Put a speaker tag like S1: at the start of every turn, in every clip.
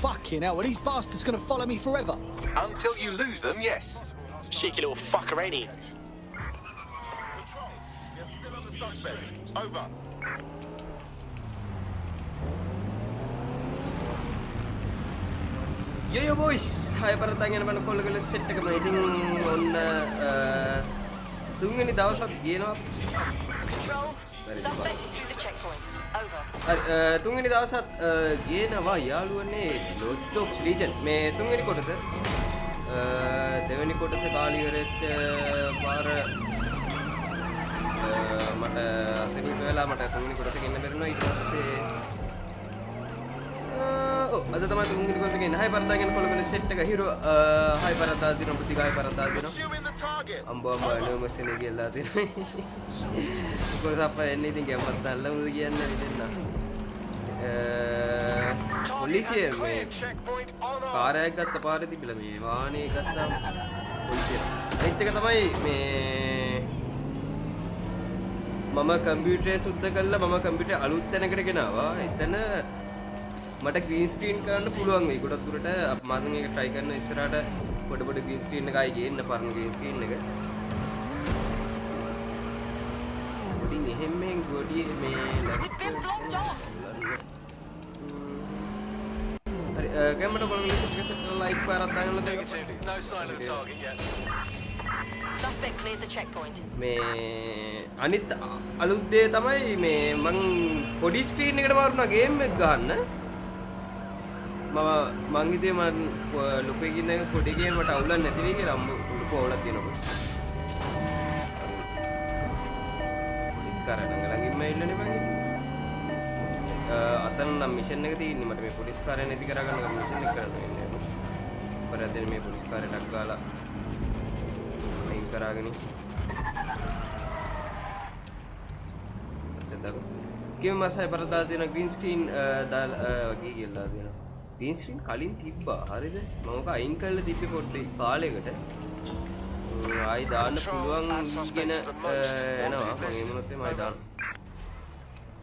S1: Fucking hell, are these bastards gonna follow me forever?
S2: Until you lose them, yes.
S3: Cheeky little fucker, ain't he?
S2: You're still on the suspect. Over.
S4: Yo boys, hi parathang යන බණ කොල්ල ගල set එකම ඉතින් ඔන්න තුන්වෙනි දවසත් ගියනවා.
S5: Control. Suspect is through the checkpoint. Over.
S4: හරි තුන්වෙනි දවසත් ගියනවා යාළුවනේ ලොජ්ඩොක්ස් ලීජන් මේ තුන්වෙනි කොටස දෙවෙනි කොටස කාලි ඉවරෙච්ච පාර මට අසනීප වෙලා මට තුන්වෙනි කොටස ගෙන්න බැරිුණා ඊට පස්සේ අද තමයි තුන්වෙනි කොටස ගෙන්න හයි පරදා යන කොල්ල ගල සෙට් එක හිරෝ හයි පරදා දින ප්‍රතිගාය පරදා දින අම්බෝ Annonymus එනේ කියලා දින කොහොමද අප එන්නේ ඉතින් ගැම්මත් අල්ලමුද කියන්නේ දෙන්න පොලිසිය මේ කාර්යයක් ගත්ත පාරේ තිබිලා මේ වාහනේ ගත්තාම පොලිසිය අනිත් එක තමයි මේ මම කම්පියුටරේ සුද්ධ කළා මම කම්පියුටර් අලුත් තැනකට ගෙනාවා එතන මට ග්‍රීන් ස්ක්‍රීන් කරන්න පුළුවන් වෙයි ගොඩක් දුරට අප මම මේක try කරන ඉස්සරහට පොඩ පොඩ ග්‍රීන් ස්ක්‍රීන් එකයි ගේන්න පරණ ග්‍රීන් ස්ක්‍රීන් එක පොඩි එහෙම මේ ගොඩි මේ හරි කැමරා බලන්න ඉස්සෙල්ලා සෙට් ලයික් පාරක් දාන්න දෙන්න
S2: No sign of the target yet.
S5: Suspect cleared the checkpoint.
S4: මේ අනිත් අලුත් දේ තමයි මේ මං පොඩි ස්ක්‍රීන් එකට මාරුණා ගේම් එක ගන්න මං හිතුවේ මං ලොකු එකකින් දැන් පොඩි ගේම් වලට අවුලක් නැති වෙයි කියලා ලොකු අවුලක් තියෙනවා පොලිස් කාරයන් ළඟින්ම ඉන්නනේ මං අතන නම් මිෂන් එක තියෙන්නේ මට මේ පොලිස් කාරයන් නැති කරගන්න මිෂන් එක කරන්න වෙන්නේ පරද්දෙන් මේ පොලිස් කාරයන්ක් ගාලා මයින් කරාගෙන සෙදක කිව්ව මාසයි පරදා දෙන ග්‍රීන් ස්ක්‍රීන් දාලා වගේ කියලා දෙනවා green screen කලින් තිබ්බා හරිද මම ඔක අයින් කරලා තිබ්බේ පොඩ්ඩේ කාලයකට ආයි දාන්න පුළුවන් කියන එනවා මම ඒ මොනොත් එමය දාන්න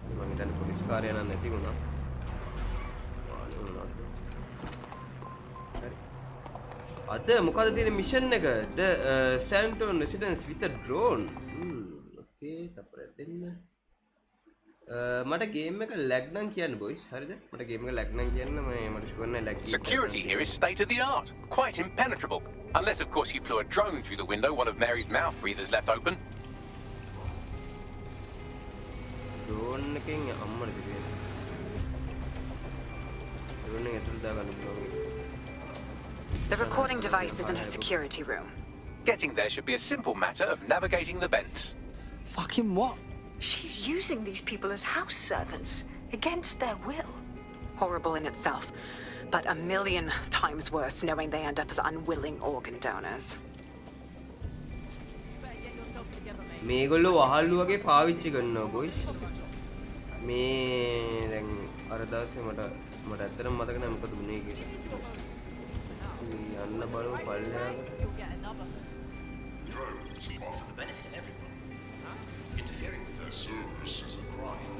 S4: මම හිතන්නේ පොලිස් කාර්යය නම් නැති වුණා හරි අද මොකද තියෙන මිෂන් එක the Santon residence with a drone okay තපරයක් දෙන්න මට ගේම් එක ලැග් නම් කියන්න බොයිස් හරිද මට ගේම් එක ලැග් නම් කියන්න මම මට ෂුවර් නෑ lag
S2: Security here is state of the art, quite impenetrable. Unless of course you flew a drone through the window, one of Mary's mouth breathers left open.
S4: drone එකෙන් අම්මද කියන්නේ drone එක ඇතුළට දාගන්න පුළුවන්
S6: The recording device is in her security room.
S2: Getting there should be a simple matter of navigating the vents.
S1: Fucking what?
S7: She's using these people as house servants, against their will.
S6: Horrible in itself, but a million times worse knowing they end up as unwilling organ donors.
S4: මේගොල්ලෝ වහල්ලු වගේ පාවිච්චි කරනවා boys මේ දැන් අර දවසේ මට ඇත්තටම මතක නැහැ මොකද වුනේ කියලා යන්න බලමු පල්ලෙහාට
S8: Drones are for the benefit of everyone. Interfering with their service is a crime.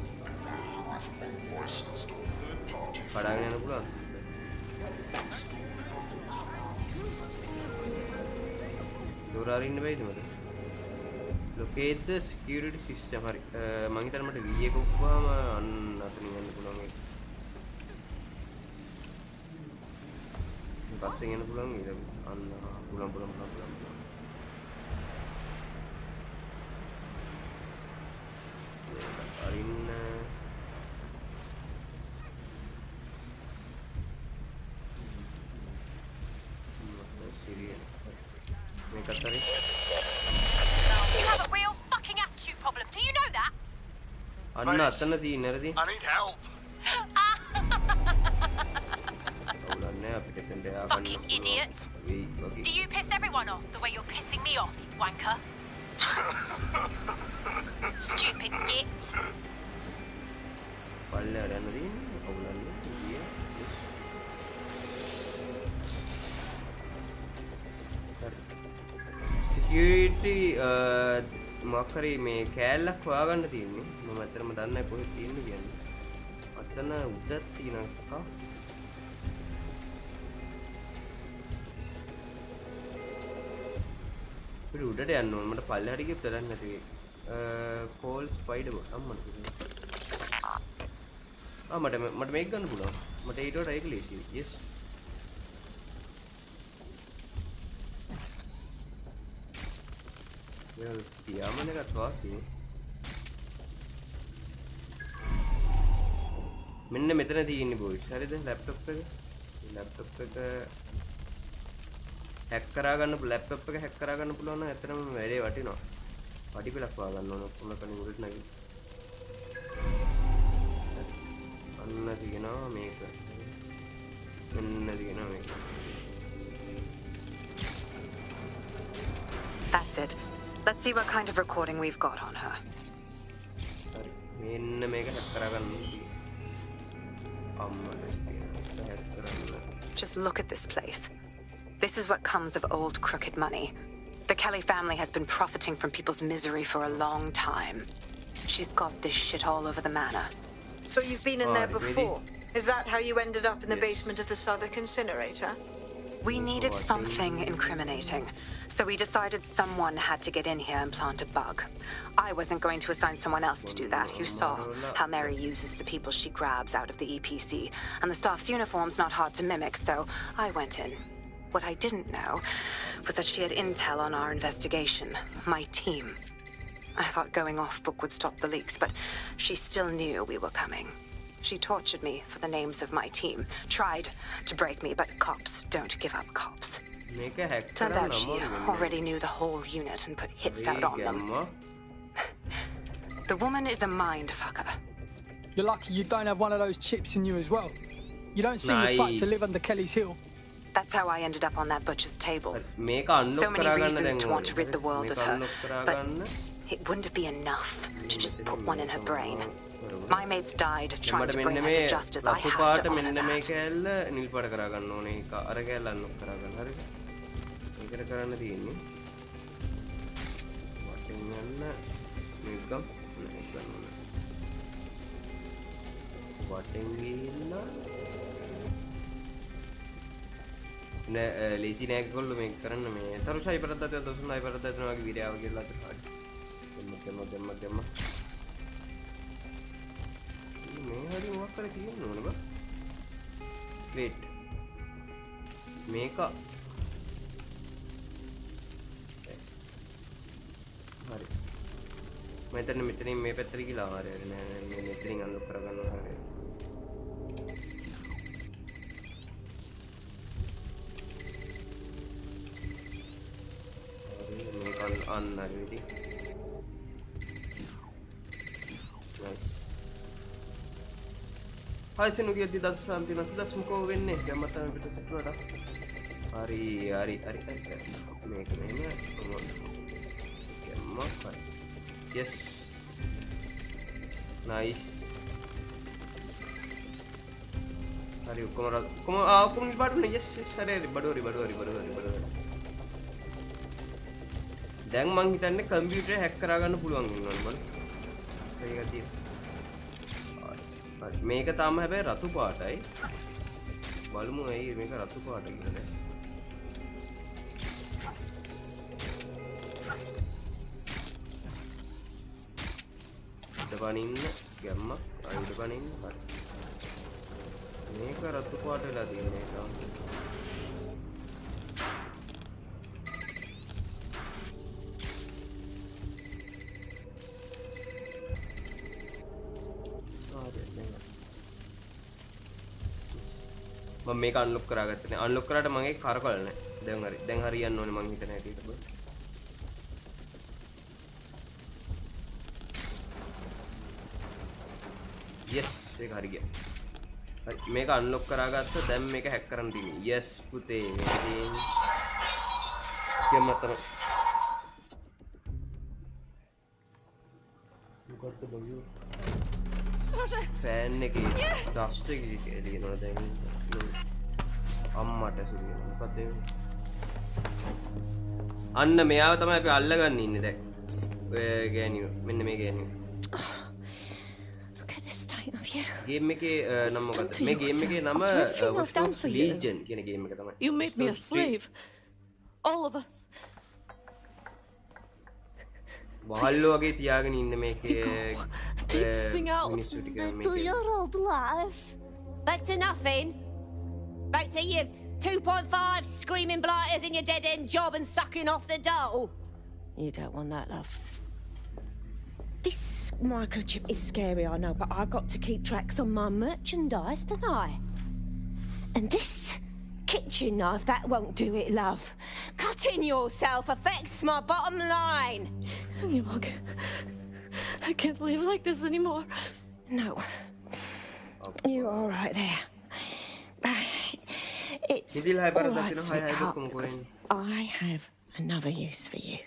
S8: With unlicensed or third party.
S4: කඩාගෙන යන්න පුළුවන්. දොර අරින්න බෑද මට? Locate the security system. හරි. මං හිතන්නේ මට V එක උප්පුවාම අන්න අතනින් යන්න පුළුවන් ඒක. පස්සේ යන්න පුළුවන් ඊට අන්න පුළුවන්. අරින්න මේකත් හරි
S5: You have a real fucking attitude problem. Do you know that?
S4: අන්න අතන තියෙන නේද?
S2: I need help.
S4: අවුලන්නේ අපිට දෙන්න යා ගන්න.
S5: Fucking idiot. Do you piss everyone off the way you're pissing me off, you wanker? Stupid git.
S4: පල්ලෙහාට යන්න තියෙන්නේ අවුලන්නේ කිය. security මොකක් හරි මේ කෑල්ලක් හොයාගන්න තියෙන්නේ මම අතරම දන්නේ නැහැ කොහෙද තියෙන්නේ කියන්නේ අතන උඩ තියෙනවා. පිට උඩට යන්න ඕන. මට පල්ලෙහාට ගියොත් වැඩක් නැති වෙයි. කෝල් ස්පයිඩර් අම්මට. මට මේක ගන්න පුළුවන්. මට ඊට වඩා ඒක ලේසියි. yes. well තියාමනේ ගත්තා වාසිය. මෙන්න මෙතන තියෙන්නේ බොයිස්. හරිද? ලැප්ටොප් එක. ලැප්ටොප් එක හැක් කරා ගන්න ලැප්ටොප් එක හැක් කරා ගන්න පුළුවන් නම් ඇත්තටම වැඩේ වටිනවා. පඩි පෙලක් වා ගන්න ඕන ඔක්කොම කලින් උඩට නැගි. අන්න දිගනවා මේක. මෙන්න දිගනවා මේක.
S6: That's it. Let's see what kind of recording we've got on her.
S4: හරි. මෙන්න මේක හැක් කරා ගන්න ඕනේ. අම්මට හැක් කරන්න.
S6: Just look at this place. This is what comes of old crooked money. The Kelly family has been profiting from people's misery for a long time. She's got this shit all over the manor.
S7: So you've been in there before? Is that how you ended up in the basement of the Southwark incinerator?
S6: We needed something incriminating, so we decided someone had to get in here and plant a bug. I wasn't going to assign someone else to do that. You saw how Mary uses the people she grabs out of the EPC, and the staff's uniform's not hard to mimic, so I went in. What I didn't know was that she had intel on our investigation, my team. I thought going off book would stop the leaks, but she still knew we were coming. She tortured me for the names of my team, tried to break me, but cops don't give up cops. Turned out she already knew the whole unit and put hits out on them. The woman is a mind fucker.
S1: You're lucky you don't have one of those chips in you as well. You don't seem the type to live under Kelly's heel.
S6: That's how I ended up on that butcher's table. So many reasons to want to rid the world of her, but it wouldn't be enough to just put one in her brain. My mates died trying to bring her to justice. I have to honor that.
S4: ලේසි නෑග් කොල්ල මේක කරන්න මේ තරුෂයි පරද්දත් දොසුන්යි පරද්දත් වගේ video කියලා අතට දෙන්න මේ හරි මොකක් කරලා තියෙන්න ඕන බා වේට් මේක හරි මෙතනින් මේ පැත්තට ගිහලා ආවරේ නෑ මේ මෙතනින් අන්ලොක් කරගන්නවා හරියට already. Nice. Hi Senuwan di das santi nanti das muko wenne gamata bitu setuada. Hari. Make ini. Gamma. Yes. Nice. Hari aku ni baru ni yes hari badori. දැන් මං හිතන්නේ කම්පියුටර් හැක් කරා ගන්න පුළුවන් වෙනවා බලන්න. ඒක තියෙනවා. මේක තාම හැබැයි රතු පාටයි. බලමු ඇයි මේක රතු පාට කියලා. ඉතපනින්න ගැම්ම අයිඩ පනින්න හරි. මේක රතු පාට වෙලා තියෙන එක. මම මේක අන්ලොක් කරාගත්තේ නේ අන්ලොක් කරාට මගේ කරකවල නැහැ දැන් හරියන්න ඕනේ මං හිතන හැටියට බෝ yes ඒක හරි ගියා හරි මේක අන්ලොක් කරාගත්තා දැන් මේක හැක් කරන්න තියෙන්නේ yes පුතේ මේකෙන් කියමතර මොකක්ද බංයෝ ෆෑන් එකේ ඩස්ට් එකේ එළියනවා දැන් අම්මට සුරිය මොකද අන්න මෙයාව තමයි අපි අල්ලගන්න ඉන්නේ දැන් ඔය ගෑනියෝ මෙන්න මේ ගෑනියෝ
S7: Look at this
S9: state of you.
S4: Game එකේ නම මොකද්ද? මේ game එකේ නම Legion කියන game එක තමයි.
S9: You made me a slave. All of us.
S4: වහල්ලෝ වගේ තියාගෙන ඉන්න මේකේ
S9: Takes thing out.
S5: To your old life. Back to nothing. Back to you 2.5 screaming blighters in your dead end job and sucking off the dole.
S9: You don't want that, love.
S10: This microchip is scary, I know, but I got to keep tracks on my merchandise, don't I? And this kitchen knife, that won't do it, love. Cutting yourself affects my bottom line.
S9: I can't live like this anymore.
S10: No. You're all right there. It's all right, sweetheart, 'cause I have another use for you.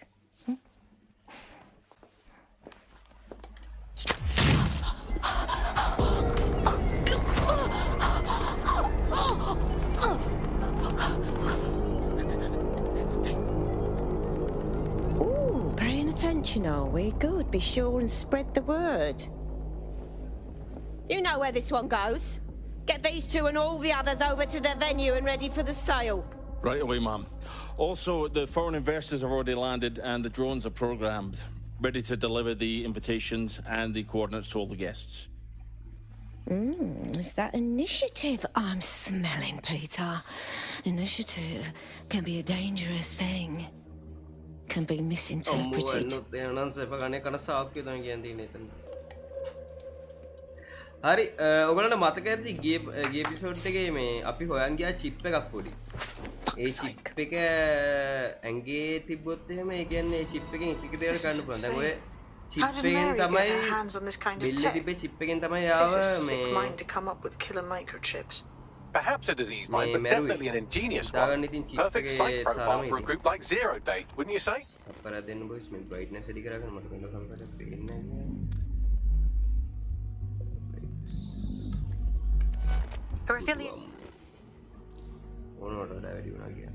S10: Ooh, paying attention, are we? Good. Be sure and spread the word. You know where this one goes. Get these two and all the others over to the venue and ready for the sale.
S11: Right away, Mom. Also, the foreign investors have already landed and the drones are programmed, ready to deliver the invitations and the coordinates to all the guests.
S10: Is that initiative I'm smelling, Peter? Initiative can be a dangerous thing. Can be misinterpreted.
S4: හරි ඔයගොල්ලන්ට මතක ඇති ගිය episode එකේ මේ අපි හොයන් ගියා chip එකක් පොඩි. ඒ chip එක ඇඟේ තිබ්බොත් එහෙම ඒ කියන්නේ ඒ chip එකෙන් එක එක දේවල් කරන්න පුළුවන්. දැන් ඔය chip එකෙන් තමයි බිල්ල තිබ්බේ chip එකෙන් තමයි ආව මේ
S7: mind to come up with killer microchips.
S2: Perhaps a disease mind, but definitely an ingenious one. Perfect site profile for a group like Zero Day, wouldn't you say?
S4: අපරා දෙන්න බොයිස් මේ brightness වැඩි කරගෙන මට වෙන කමසක් පේන්නේ නැහැ.
S6: Her affiliate.
S4: ඕනෝට වැඩි වුණා කියන්නේ.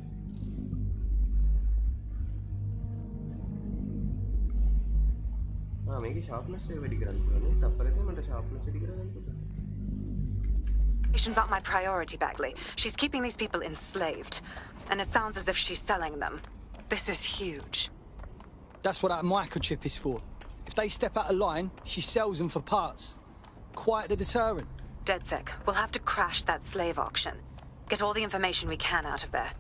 S4: මේකේ sharpness එක වැඩි කරන්න ඕනේ. තප්පරෙන් මට sharpness වැඩි කරගන්න පුළුවන්.
S6: Mission's not my priority, Bagley. She's keeping these people enslaved, and it sounds as if she's selling them. This is huge.
S1: That's what that microchip is for. If they step out of line, she sells them for parts. Quite a deterrent.
S6: DedSec, we'll have to crash that slave auction. Get all the information we can out of there.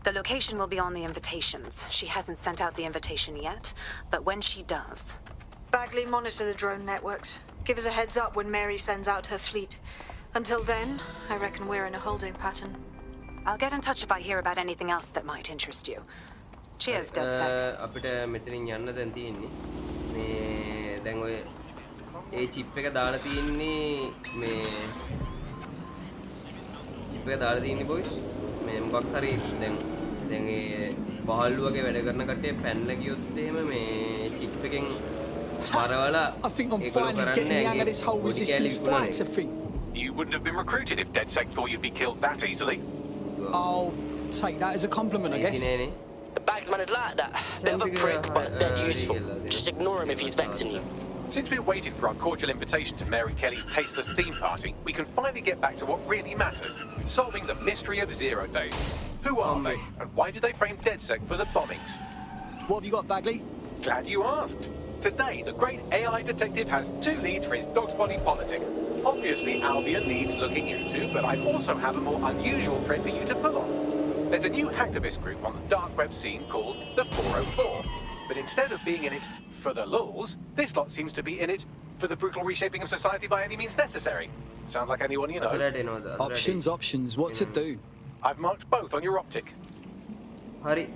S6: The location will be on the invitations. She hasn't sent out the invitation yet, but when she does...
S7: Bagley, monitor the drone networks. Give us a heads up when Mary sends out her fleet. Until then, I reckon we're in a holding pattern.
S6: I'll get in touch if I hear about anything else that might interest you. Cheers, DedSec.
S4: අපිට මෙතනින් යන්න දැන් තියෙන්නේ. මේ දැන් ඔය ඒ chip එක දාලා තියෙන්නේ මේ chip එක දාලා තියෙන්නේ boys. මේ මොකක් හරි දැන් ඒ බහල්ලුවගේ වැඩ කරන කට්ටිය පැනලා ගියොත් එහෙම මේ chip එකෙන් මරවලා
S1: I think I'm finally getting the hang of this whole resistance fighter thing.
S2: You wouldn't have been recruited if DedSec thought you'd be killed that easily.
S1: I'll take that as a compliment, I guess.
S3: The Bagsman is like that. Bit of a prick, but dead useful. Just ignore him if he's vexing you.
S2: Since we're waiting for our cordial invitation to Mary Kelly's tasteless theme party, we can finally get back to what really matters, solving the mystery of Zero Day. Who are they, and why did they frame DedSec for the bombings?
S1: What have you got, Bagley?
S2: Glad you asked. Today, the great AI detective has 2 leads for his dog's body politic. Obviously, Albion needs looking into, but I also have a more unusual thread for you to pull on. There's a new hacktivist group on the dark web scene called the 404. But instead of being in it for the lulz, this lot seems to be in it for the brutal reshaping of society by any means necessary. Sound like anyone you know?
S1: Options. What to do?
S2: I've marked both on your optic.
S4: Hari,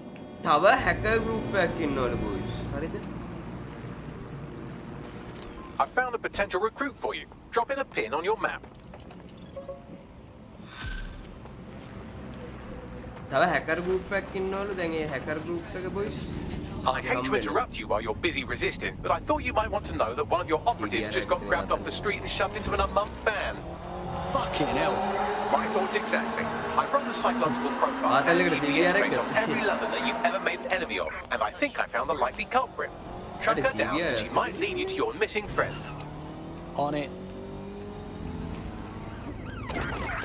S4: තව hacker group එකක් ඉන්නවලු boys. හරිද?
S2: I've found a potential recruit for you. Drop in a pin on your map.
S4: තව hacker group එකක් ඉන්නවලු. දැන් ඒ hacker group එක boys.
S2: I hate to interrupt you while you're busy resisting, but I thought you might want to know that one of your operatives just got grabbed off the street and shoved into an unmunked van.
S1: Fucking hell.
S2: My thoughts exactly. I've run the psychological profile and GPS trace on every Londoner you've ever made an enemy of, and I think I found the likely culprit. Track her down, and she might lead you to your missing friend.
S1: On it.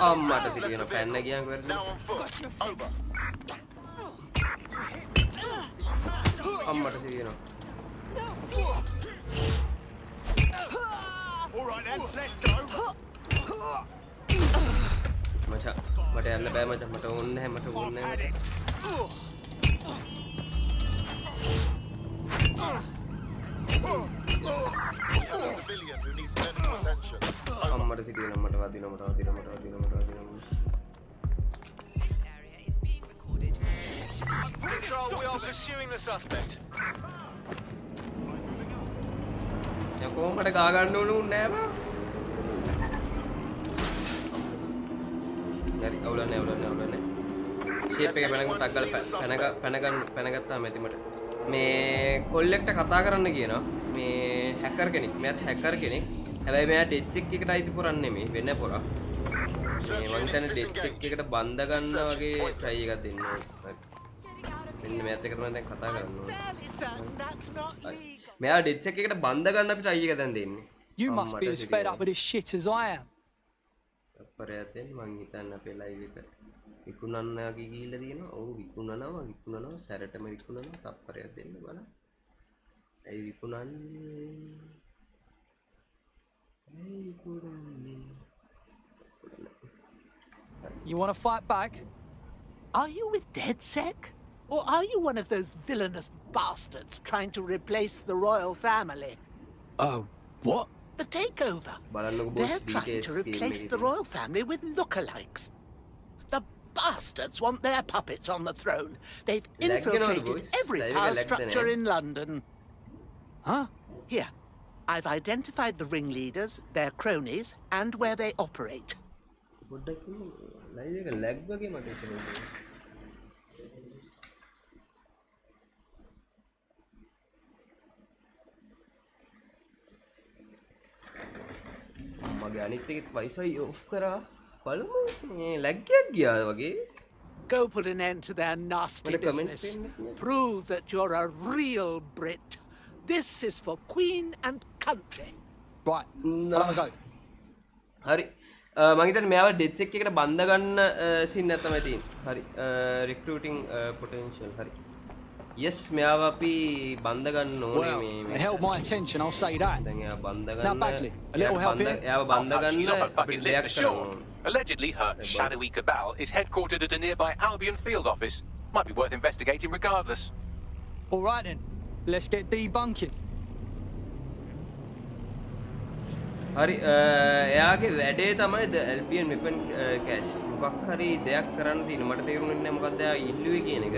S4: අම්මට සිටින පැන්න ගියන් වෙරද අම්මට සිටින මචං මට යන්න බෑ මචං මට ඕනේ නැහැ
S8: Civilian who needs medical attention.
S4: අම්මට සිටින මට වදිනවා
S2: Control, we are pursuing the suspect.
S4: කොහොමද ගා ගන්න ඕනේ නෑ බා හරි අවුලන්නේ ෂේප් එක පැනගත්තාම ඇති මට මේ කොල්ලෙක්ට කතා කරන්න කියනවා මේ හැකර් කෙනෙක් මෙයාත් හැකර් කෙනෙක් හැබැයි මෙයා ඩෙඩ් චෙක් එකට අයිති පොරක් නෙමෙයි වෙන පොරක් මේ මං හිතන්නේ ඩෙඩ් චෙක් එකට බන්ද ගන්න වගේ try එකක් දෙන්න ඕනේ මෙන්න මෙයාත් එක්ක තමයි දැන් කතා කරන්න ඕනේ මෙයා ඩෙඩ් චෙක් එකට බන්ද ගන්න අපි try එක දැන් දෙන්නේ
S1: You must be as fed up with this shit as I am.
S4: අපරයක් දෙන්න මං හිතන්නේ අපේ ලයිව් එක විකුණන්න ගිහිල්ලා තියෙනවා. ඔව් විකුණනවා සැරටම විකුණනවා. තප්පරයක් දෙන්න බලන්න. ඇයි විකුණන්නේ?
S1: You want to fight back?
S12: Are you with DeadSec? Or are you one of those villainous bastards trying to replace the royal family?
S1: What?
S12: The takeover. They're trying to replace the royal family with lookalikes. The bastards want their puppets on the throne. They've infiltrated every power structure in London.
S1: Huh?
S12: Here, I've identified the ringleaders, their cronies, and where they operate.
S4: මගේ අනිත් එකේ Wi-Fi off කරා බලමු මේ lag එකක් ගියාද වගේ
S12: Go put an end to their nasty business. Prove that you're a real Brit. This is for Queen and country.
S1: Right. I'll go.
S4: හරි මම හිතන්නේ මෙයාව ඩෙඩ් සෙක් එකට බඳ ගන්න සීන් එක තමයි තියෙන්නේ. හරි recruiting potential හරි. Yes මෙයාව අපි බඳ ගන්න ඕනේ මේ
S1: It held my attention, I'll say that.
S4: දැන් එයා බඳ ගන්න
S1: Now badly. A little help here.
S4: එයාව බඳ
S2: She's off
S4: ගන්න
S2: a fucking lip for sure. Allegedly, her shadowy cabal is headquartered at a nearby Albion field office. Might be worth investigating regardless.
S1: All right then, let's get debunking.
S4: හරි එයාගේ වැඩේ තමයි Albion weapon cache. මොකක් හරි දෙයක් කරන්න තියෙන මට තේරුණේ නැහැ මොකක්ද එයා ඉල්ලුවේ කියන එක.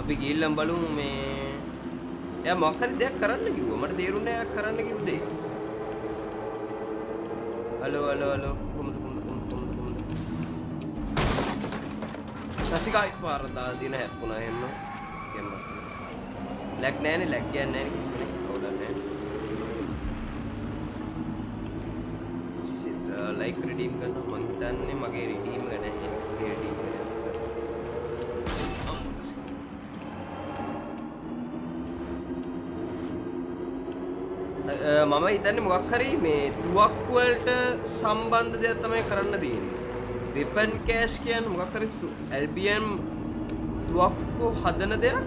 S4: අපි ගිහිල්ලා බලමු මේ එයා මොකක් හරි දෙයක් කරන්න කිව්වා. මට තේරුණේ එයා කරන්න කිව්ව දෙයක්. හලෝ කොහොමද සසිකයි පාර දාලා දින හැප්පුණා එහෙම ගෙම්ම ලැග් නැහැනේ ලැග් කියන්නේ නැහැ කිසිම කෙනෙක් කවුරුත් නැහැ ලයික් රිඩීම් කරනවා මං හිතන්නේ මගේ රිඩීම් එක නැහැ රිඩීම් මම හිතන්නේ මොකක් හරි මේ තුවක්කු වලට සම්බන්ධ දෙයක් තමයි කරන්න තියෙන්නේ weapon cache කියන්නේ මොකක් හරි Albion තුවක්කු හදන දෙයක්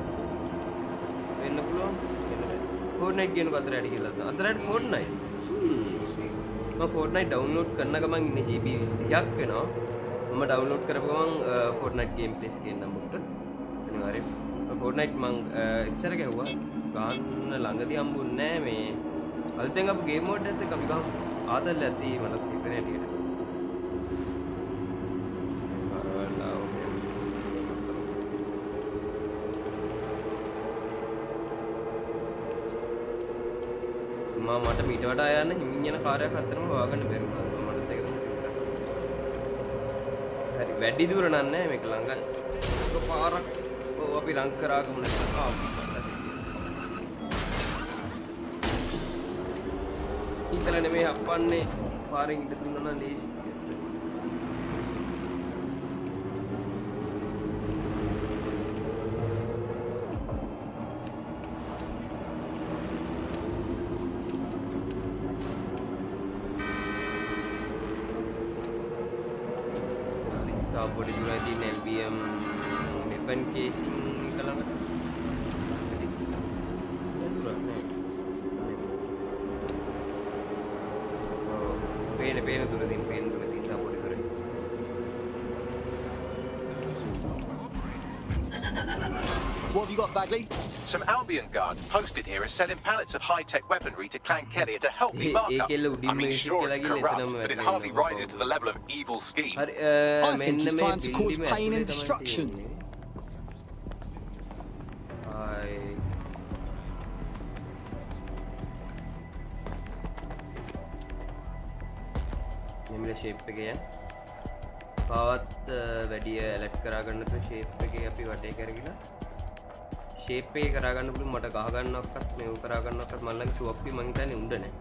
S4: වෙන්න පුළුවන් Fortnite කියන එක අතරට කියලා අතරට Fortnite මම Fortnite download කරන ගමන් ඉන්නේ GB 30ක් වෙනවා මම download කරපු ගමන් Fortnite gameplays කියන නම්බරට අනිවාර්යෙන් Fortnite මම ඉස්සර ගැහුවා ගන්න ළඟදී හම්බුන්නේ නැහැ මේ අලුතෙන් අපු ගේම් මෝඩ් එකත් එක්ක අපි ගහමු ආදල්ල ඇති මට හිතෙන්නේ ඇටියට මට මීට වඩා යන්න හිමින් යන කාර්යයක් අතරම හොයාගන්න බැරි වුණා මට තේරෙන්නේ හරි වැඩි දුර නෑ මේක ළඟයි එක පාරක් අපි රන් කරාගමු නැත්නම් ඉතල නෙමෙයි අප්පන්නේ පාරෙන් ඉඳ දුන්නා නම් ලේසි body duration LBM weapon casing එකලකට පේන දුරදින් තා බොඩි දුර
S1: What have you got, Bagley?
S2: Some Albion guards posted here are selling pallets of high-tech weaponry to Clan Kelly to help me mark up. I mean, sure, it's corrupt, but it hardly rises to the level of evil scheme.
S1: I think it's time to cause pain and destruction.
S4: මෙන්න shape එකේ යන පාවත් වැඩි alert කරා ගන්න තු shape එකේ අපි වටේ කරගෙන shape එකේ කරා ගන්න පුළුවන් මට ගහ ගන්නවක්වත් මේව කරා ගන්නවක්වත් මම ළඟ සුවප්පි මං හිතන්නේ උණ්ඩ නැහැ.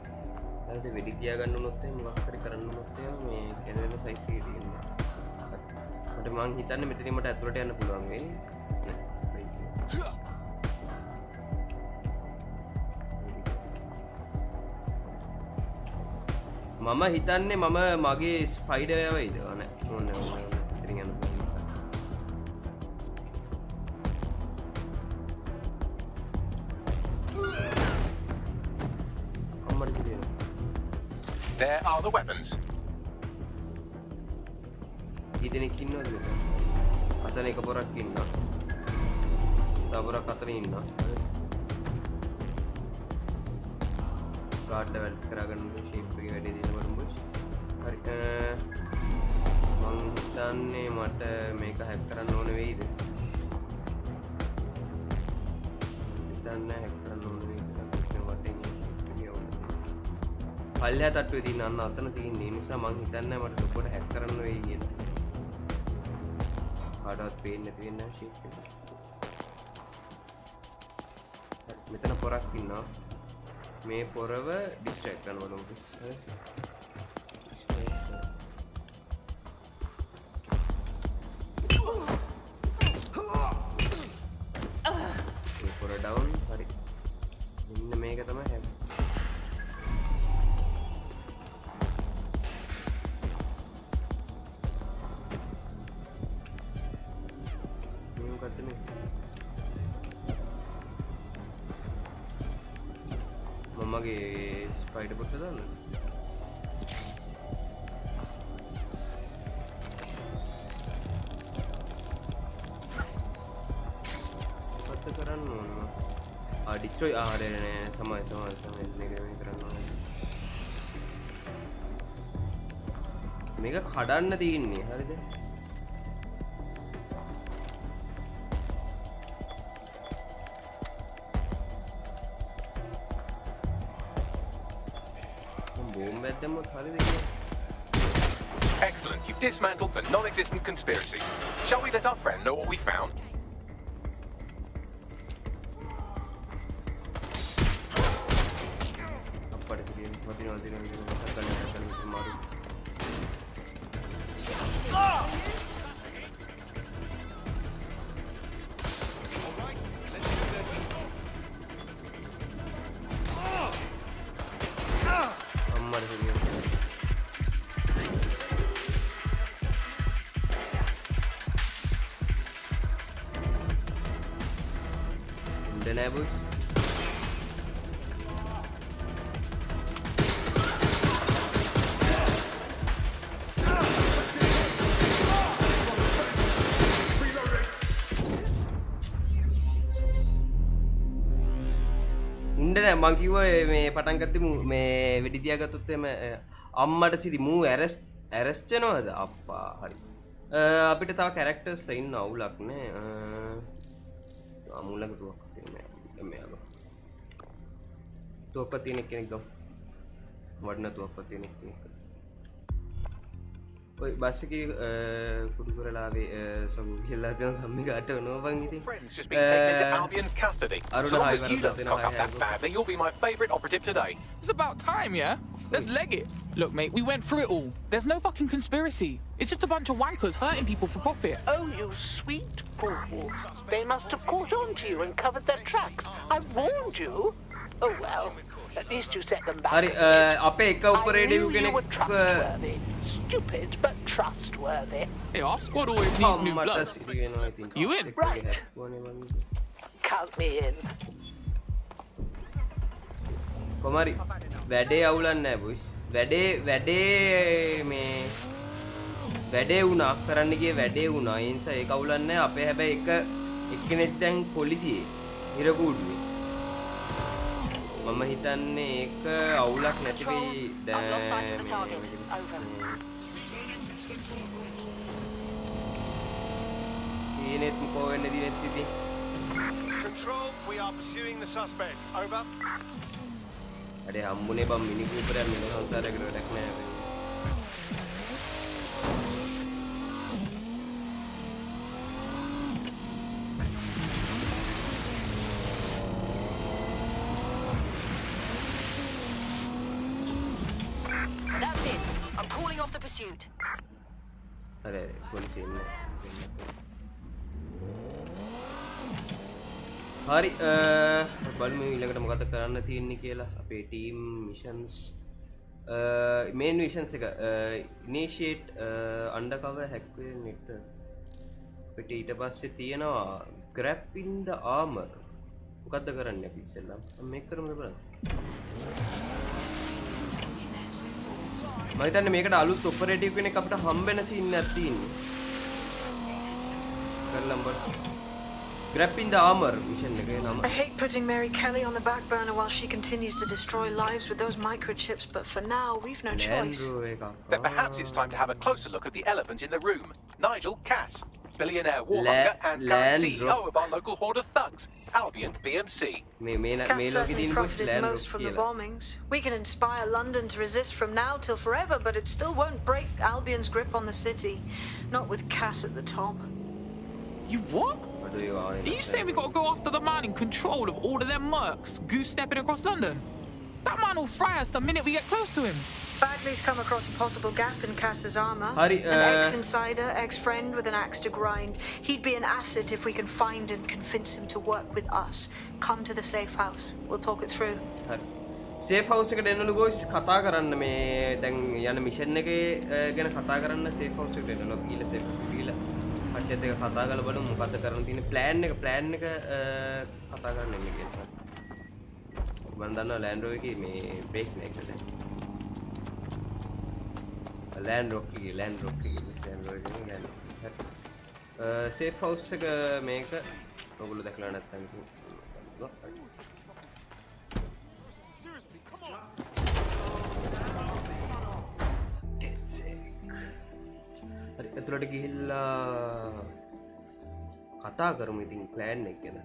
S4: හරිද වෙඩි තියා ගන්න උනොත් එහෙනම් මොකක් හරි කරන්න උනොත් එහෙනම් මේ කැරෙන size එකේ තියෙනවා. මට මං හිතන්නේ මෙතනින් මට ඇතුළට යන්න පුළුවන් වෙයි. මම හිතන්නේ මම මගේ ස්පයිඩර් යවයිද නෑ ඕනේ ඉතින් යන්න
S2: There are the weapons.
S4: කීදෙනෙක් ඉන්නවද මෙතන? අතන එක පොරක් ඉන්නවා. තව පොරක් අතන ඉන්නවා. කාඩ් ඩෙවලොප් කරගන්න ෂේප් එකේ වැඩි දින වරුඹු. හරි. මං හිතන්නේ මට මේක හැක් කරන්න ඕන වෙයිද? හිතන්නේ හැක් කරන්න ඕන වෙයිද? වටේ පල්ලෙහා තට්ටුවේ තියෙන අන්න අතන තියෙන නිසා මං හිතන්නේ මට ලොකුවට හැක් කරන්න වෙයි කියලා. කාටවත් පේන්නේ නැති වෙන්න ෂේප් එක. මෙතන පොරක් ඉන්නවා. මේ පොරව ඩිස්ට්‍රැක්ට් කරනවා ලොකු. මේ පොර ඩවුන් හරි. මෙන්න මේක තමයි හැම. මේකත් නේ. මමගේ ස්පයිඩර් පොට දාන්න පත්ත කරන්න ඕන ඩිස්ට්‍රොයි ආරේ නෑ සමයි මේක කරන්න ඕන මේක කඩන්න තියෙන්නේ හරිද
S2: Excellent. You've dismantled the non-existent conspiracy. Shall we let our friend know what we found?
S4: මං කිව්වා මේ පටන් ගත්තේ මේ වෙඩි තියාගත්තොත් එම අම්මට සිරි මූ ඇරෙස්ට් වෙනවද අප්පා හරි අපිට තව කැරක්ටර්ස්ලා ඉන්න අවුලක් නේ අමුලක තුවක් තියෙනවා මෙයාග තුවක් තියෙන කෙනෙක් ගමු වඩන තුවක් තියෙන කෙනෙක් ඔය බස් එකේ කුඩු කරලා ආවේ සමු කියලා තියෙන සම්මිගාට නෝවන් ඉතින්
S2: Friends just been taken into Albion custody. So long as you don't cock up that badly, you'll be my favourite operative today.
S13: It's about time, yeah? Let's leg it. Look, mate, we went through it all. There's no fucking conspiracy. It's just a bunch of wankers hurting people for profit.
S12: Oh, you sweet fools. They must have caught on to you and covered their tracks. I warned you. Oh, well. At least you set them back.
S4: Hari, අපේ එක operative කෙනෙක්
S12: Stupid but trustworthy.
S13: Hey, our squad always needs new blood. You in?
S12: Right. Count me in.
S4: කොමාරි වැඩේ අවුලක් නැහැ boys. වැඩේ වුණා කරන්න ගියේ වැඩේ වුණා. ඒ නිසා ඒක අවුලක් නැහැ. අපේ හැබැයි එක්කෙනෙක් දැන් පොලිසියේ හිරකූඩුවේ. මම හිතන්නේ ඒක අවුලක් නැති වෙයි දැන්. ඊනෙත් මොකෝ වෙන්නේ දිනෙත් ඉතින්.
S14: Control, we are pursuing the suspects. Over.
S4: අඩේ හම්බුනේ බම් මිනි කූපරයක් මෙන්න සංසාරයකට වැඩක් නෑ.
S15: That's it. I'm calling off the pursuit.
S4: අरे පොලිසිය ඉන්නේ. හරි බලමු ඊළඟට මොකද කරන්න තියෙන්නේ කියලා අපේ ටීම් මිෂන්ස් මේන් මිෂන්ස් එක ඉනිෂියේට් අන්ඩර්කවර් හැක් වෙන්නට අපිට ඊට පස්සේ තියෙනවා grab in the armor මොකද්ද කරන්නේ අපි ඉස්සෙල්ලා මේක කරමුද බලන්න මම හිතන්නේ මේකට අලුත් ඔපරේටිව් කෙනෙක් අපිට හම්බ වෙන සීන් එකක් තියෙන්නේ කරලා bus Grab in the armor mission again.
S7: I hate putting Mary Kelly on the back burner while she continues to destroy lives with those microchips, but for now, we've no choice.
S2: Then perhaps it's time to have a closer look at the elephant in the room. Nigel Cass, billionaire warmonger and current CEO of our local horde of thugs, Albion PMC.
S7: Cass certainly profited most from the bombings. We can inspire London to resist from now till forever, but it still won't break Albion's grip on the city. Not with Cass at the top.
S13: You what? Are you saying we gotta go after the man in control of all of them mercs, goose-stepping across London? That man will fry us the minute we get close to him.
S7: Bagley's come across a possible gap in Cass's armor. An ex-insider, ex-friend with an axe to grind. He'd be an asset if we can find and convince him to work with us. Come to the safe house. We'll talk it through.
S4: Safe house එකට එන්නලු boys කතා කරන්න මේ දැන් යන mission එකේ ගැන කතා කරන්න safe house එකට එන්නලු ගිහලා safe house ගිහලා කට්ටියත් එක්ක කතා කරලා බලමු මොකද්ද කරන්න තියෙන්නේ plan එක කතා කරන්න ඉන්නේ කියලා. මම දන්නවා land rover එකේ මේ brake නෑ ඒක දැන්. land rover එකේ safe house එක මේක ඔයගොල්ලෝ දැකලා නැත්නම්
S14: Seriously, come on.
S4: හරි ඇතුළට ගිහිල්ලා කතා කරමු ඉතින් plan එක ගැන.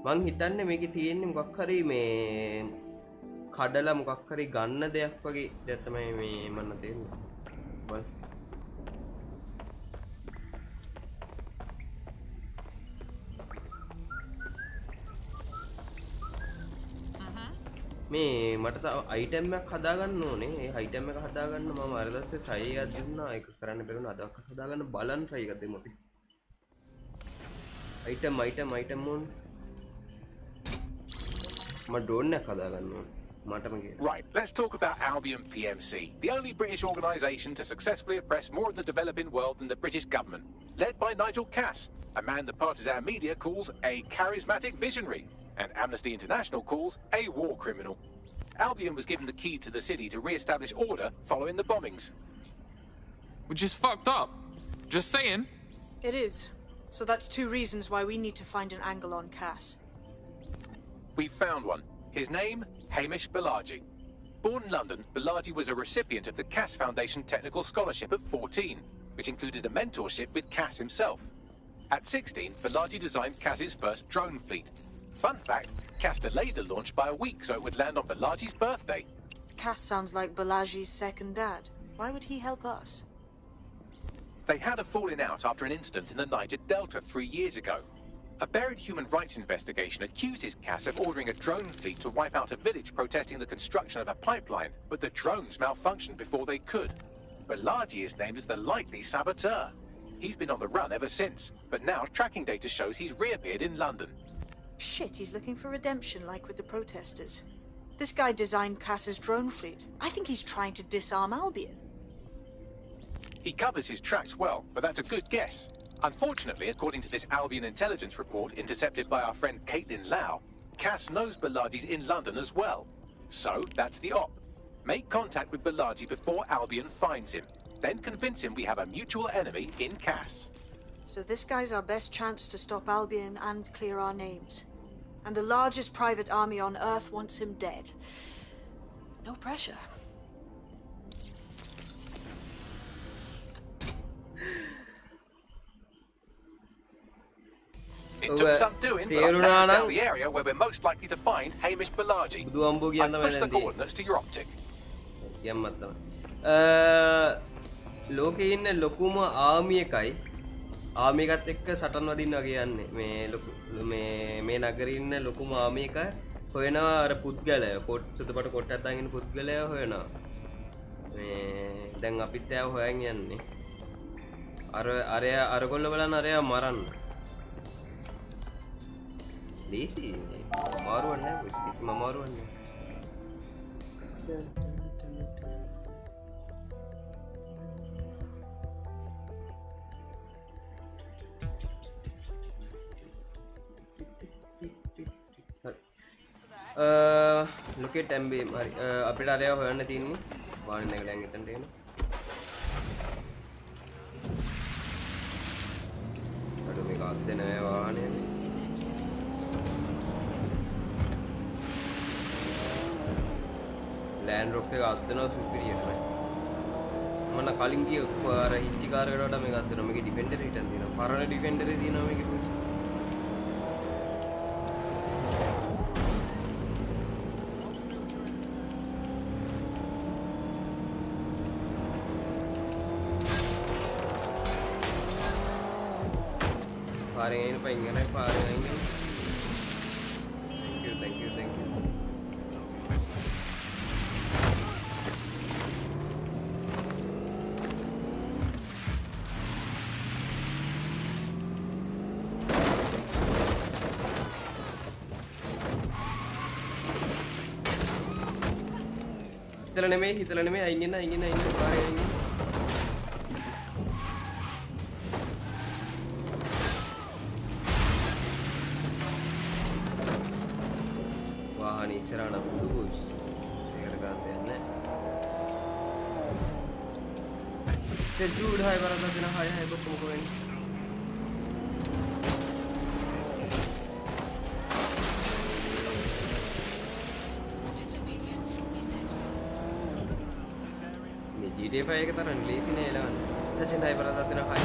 S4: මං හිතන්නේ මේකේ තියෙන්නේ මොකක් හරි මේ කඩලා මොකක් හරි ගන්න දෙයක් වගේ දෙයක් තමයි මේ මන්න තේරෙන්නේ. බල. මේ මට තව item එකක් හදාගන්න ඕනේ. ඒ item එක හදාගන්න මම අර දවසේ try එකක් දුන්නා. ඒක කරන්න බැරුණා. අදවත් හදාගන්න බලන්න try එකක් දෙමු අපි. item ඕනේ. මම drone එකක් හදාගන්න ඕනේ.
S2: Right, let's talk about Albion PMC, the only British organisation to successfully oppress more of the developing world than the British government. Led by Nigel Cass, a man the partisan media calls a charismatic visionary, and Amnesty International calls a war criminal. Albion was given the key to the city to re-establish order following the bombings.
S13: Which is fucked up. Just saying.
S7: It is. So that's two reasons why we need to find an angle on Cass.
S2: We found one. His name, Hamish Balaji. Born in London, Balaji was a recipient of the Cass Foundation Technical Scholarship at 14, which included a mentorship with Cass himself. At 16, Balaji designed Cass's first drone fleet. Fun fact, Cass delayed the launch by a week so it would land on Balaji's birthday.
S7: Cass sounds like Balaji's second dad. Why would he help us?
S2: They had a falling out after an incident in the Niger Delta 3 years ago. A buried human rights investigation accuses Cass of ordering a drone fleet to wipe out a village protesting the construction of a pipeline, but the drones malfunctioned before they could. Balaji is named as the likely saboteur. He's been on the run ever since, but now tracking data shows he's reappeared in London.
S7: Shit, he's looking for redemption like with the protesters. This guy designed Cass's drone fleet. I think he's trying to disarm Albion.
S2: He covers his tracks well, but that's a good guess. Unfortunately, according to this Albion intelligence report intercepted by our friend Caitlin Lau, Cass knows Balaji's in London as well. So, that's the op. Make contact with Balaji before Albion finds him. Then convince him we have a mutual enemy in Cass.
S7: So this guy's our best chance to stop Albion and clear our names. And the largest private army on Earth wants him dead. No pressure.
S2: It took some doing, but I've narrowed down the area where we're most likely to find Hamish Balaji. I've pushed the coordinates to your optic.
S4: ලෝකේ ඉන්න ලොකුම ආර්මි එකයි ආර්මි එකත් එක්ක සටන් වදින්න වගේ යන්නේ මේ නගරේ ඉන්න ලොකුම ආර්මි එක හොයනවා අර පුද්ගලයා කොට් සුදුපට කොට්ටක් දාගෙන පුද්ගලයා හොයනවා මේ දැන් අපිත් ඒව හොයන් යන්නේ අරගොල්ල බලන්න අරයා මරන්න ලීසි මාරුවක් නෑ කිසිම මාරුවක් නෑ look at MB අපිට අරයා හොයන්න තියෙන්නේ වාහන එක දැන් එතනට එන අර මේක අද්දෙන වාහනේ ලෑන්ඩ් රොක් එක අද්දනවා සුපිරියර් මම කලින් ගිය අර හිච්චි කාර් එකට වඩා මේක අද්දනවා මේකේ ඩිෆෙන්ඩර් හිටන් තියෙනවා පරණ ඩිෆෙන්ඩර් එක තියෙනවා මේකේ පුංචි Paring pa ingin ay paring ingin. Thank you. Hitala neme ingin paring ingin. Serana Madus. Dude, hi, Baradina, hi, book going. GTA 5 එක තරම් ලේසි නෑ එලවන්න. සචින් hi, Baradina, hi.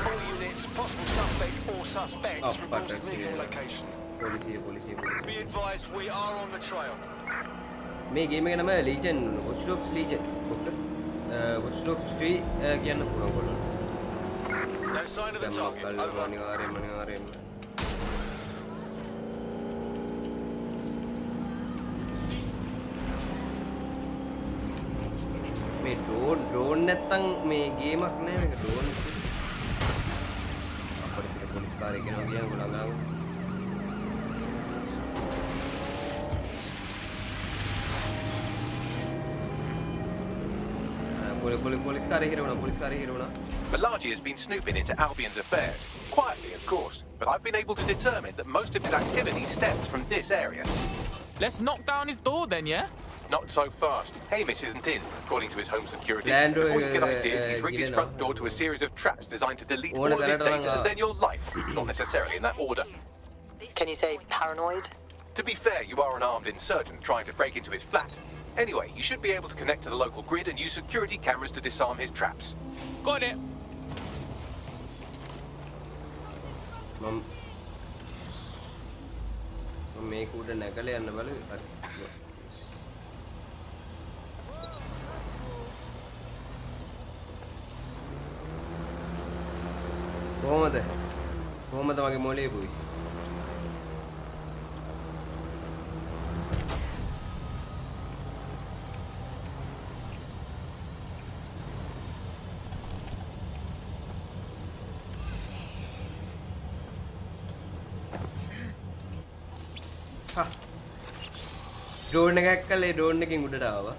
S14: All units, possible suspect or suspects reported near your location.
S4: Police.
S14: Be advised, we are on the trail.
S4: මේ game එක නම Legion, Watch Dogs Legion. Watch Dogs 3 කියන්න පුළුවන් කොල්ලෝ.
S14: No sign of the target. Over.
S4: අනිවාර්යෙන්ම. මේ drone නැත්තම් මේ ගේමක් නෑ මේක drone. අපිට පොලිස් කාර්යය කියනවා කියන්නේ ගොඩක් Police car here.
S2: Balaji has been snooping into Albion's affairs. Quietly, of course. But I've been able to determine that most of his activity stems from this area.
S13: Let's knock down his door then, yeah?
S2: Not so fast. Hamish isn't in, according to his home security. Before you get ideas, he's rigged his front door to a series of traps designed to delete all of his data and then your life. Not necessarily in that order.
S16: Can you say paranoid?
S2: To be fair, you are an armed insurgent trying to break into his flat. Anyway, you should be able to connect to the local grid and use security cameras to disarm his traps.
S13: Got it.
S4: Mom. Make wood and nakale and the කොහොමද මගේ මොලේ පුයි drone එකක් කළේ drone එකකින් උඩට ආවා.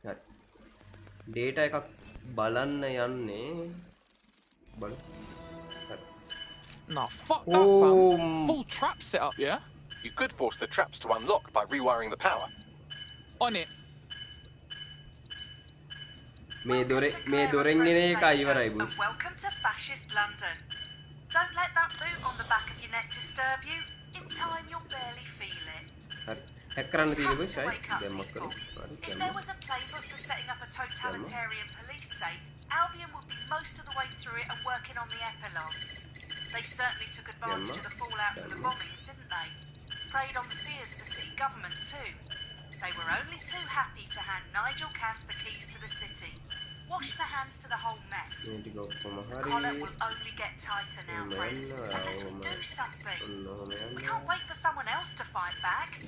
S4: හරි. data එකක් බලන්න යන්නේ. බලමු.
S13: Nah, fuck that, fam. Full trap set up, yeah?
S2: You could force the traps to unlock by rewiring the power.
S13: On it.
S4: මේ දොරෙන් එන එක ඉවරයි බු.
S17: Welcome to fascist London. Don't let that boot on the back of your neck disturb you. In time you'll barely feel it.
S4: හරි. හැක් කරන්න තියෙන බු සයි. දැම්මක් කරමු.
S17: If there was a playbook for setting up a totalitarian police state, Albion would be most of the way through it and working on the epilogue. They certainly took advantage of the fallout from the bombings, didn't they? Preyed on the fears of the city government too. They were only too happy to hand Nigel Cass the keys to the city. Wash their hands to the whole mess. The collar will only get tighter now, friends, unless we do something. We can't wait for someone else to fight back.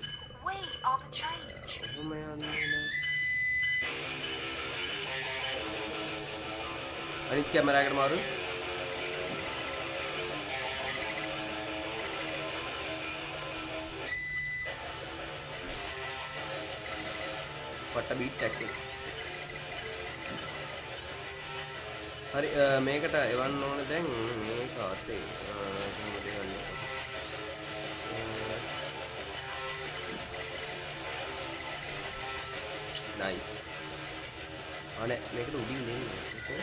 S17: We are the change.
S4: අනිත් camera එකට මාරු. පට beat එකක්. හරි මේකට එවන්න ඕනේ දැන් මේක අතේ. කොහොමද එවන්නේ? nice. අනේ මේකට උඩින් දෙන්නේ. okay.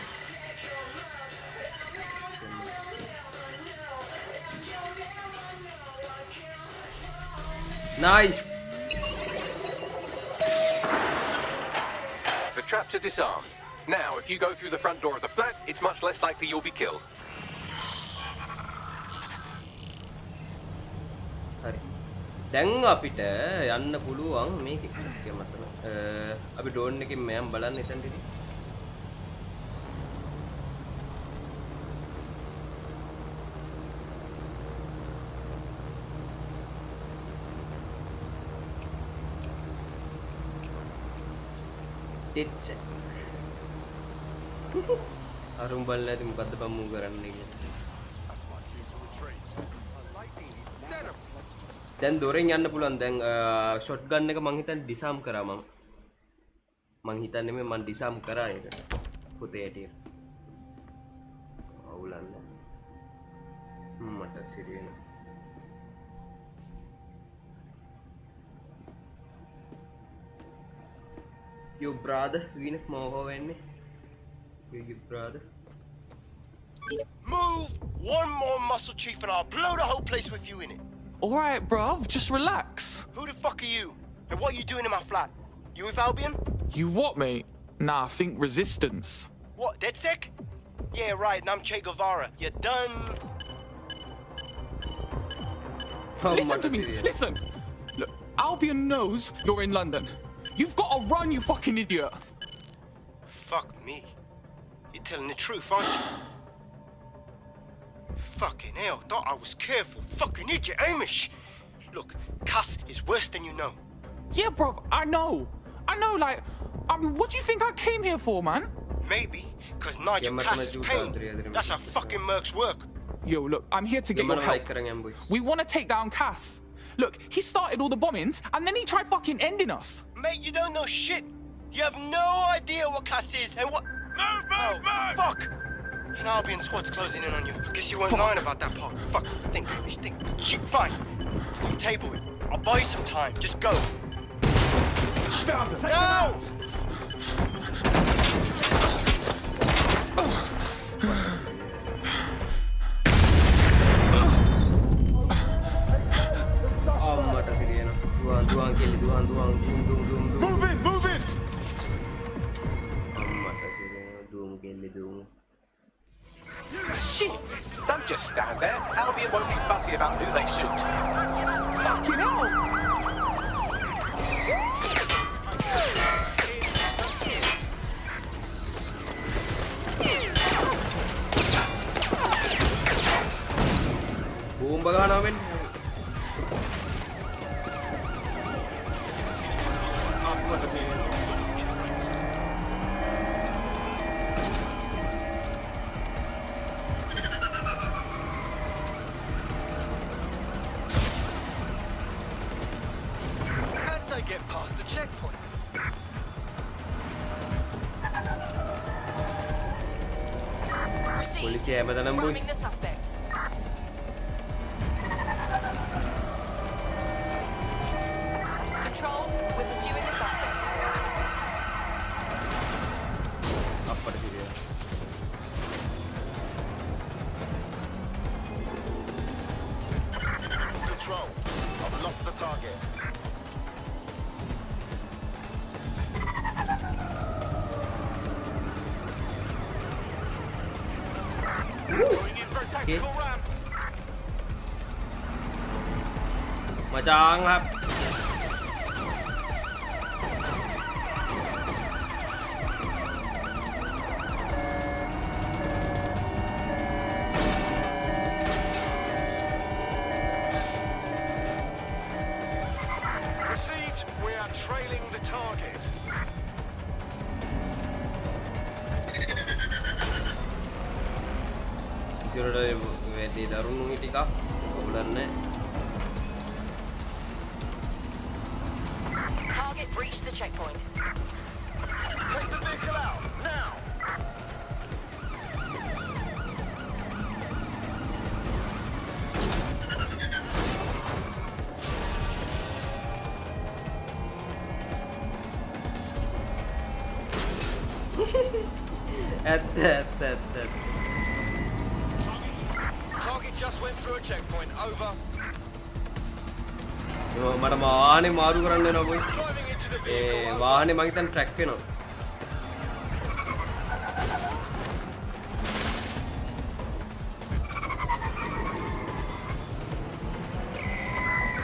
S4: nice.
S2: The traps are disarmed. Now, if you go through the front door of the flat, it's much less likely you'll be killed.
S4: හරි. දැන් අපිට යන්න පුළුවන් මේකේ මතන. අපි ඩ්‍රෝන් එකෙන් මෑම් බලන්න එතනදී. it's අරුම් බලලා ඉතින් මොකද්ද බම්මු කරන්නේ කියලා. දැන් දොරෙන් යන්න පුළුවන්. දැන් ෂොට් ගන් එක මං හිතන්නේ ඩිසාම් කරා මං හිතන්නේ මං ඩිසාම් කරා ඒක පුතේ ඇටියට. අවුලන්න මට සිරියන. Your brother, Venus Mohovenne. Your brother.
S14: Move one more muscle, chief, and I'll blow the whole place with you in it.
S13: Alright, bruv, just relax.
S14: Who the fuck are you? And what are you doing in my flat? You with Albion?
S13: You what, mate? Nah, I think resistance.
S14: What, DedSec? Yeah, right, and I'm Che Guevara. You done?
S13: Listen to me, listen. Look, Albion knows you're in London. You've got to run, you fucking idiot.
S14: Fuck me. You're telling the truth, aren't you? Fucking hell, thought I was careful. Fucking idiot, Amish. Look, Cass is worse than you know.
S13: Yeah, bruv, I know. Like, I mean, what do you think I came here for, man?
S14: Maybe, because Nigel Cass is paying. That's how fucking Mercs work.
S13: Yo, look, I'm here to get your help. We want to take down Cass. Look, he started all the bombings, and then he tried fucking ending us.
S14: Mate, you don't know shit. You have no idea what Cass is and what... Move! Fuck! An Albion squad's closing in on you. I guess you weren't lying about that part. Fuck, think. Shit, fine. You table it. I'll buy you some time. Just go.
S8: Found him!
S14: No!
S8: Move in!
S2: Shit! Don't just stand there. Albion won't be fussy about who they shoot.
S13: Fucking hell!
S4: Boom bagana men.
S18: they get past the checkpoint?
S4: Polisi
S15: Ramming the suspect. Control, we're pursuing the suspect.
S18: Control, I've lost the target. Going in for a tactical ramp.
S4: Macang lah.
S18: Received, we are trailing the target.
S4: Kira wedi darun tika bulanne.
S15: Target breached the checkpoint.
S18: Take the vehicle out, now! Target just went through a checkpoint, over.
S4: මට වාහනේ මාරු කරන්න වෙනවා boy. වාහනේ මං හිතන්නේ track වෙනවා.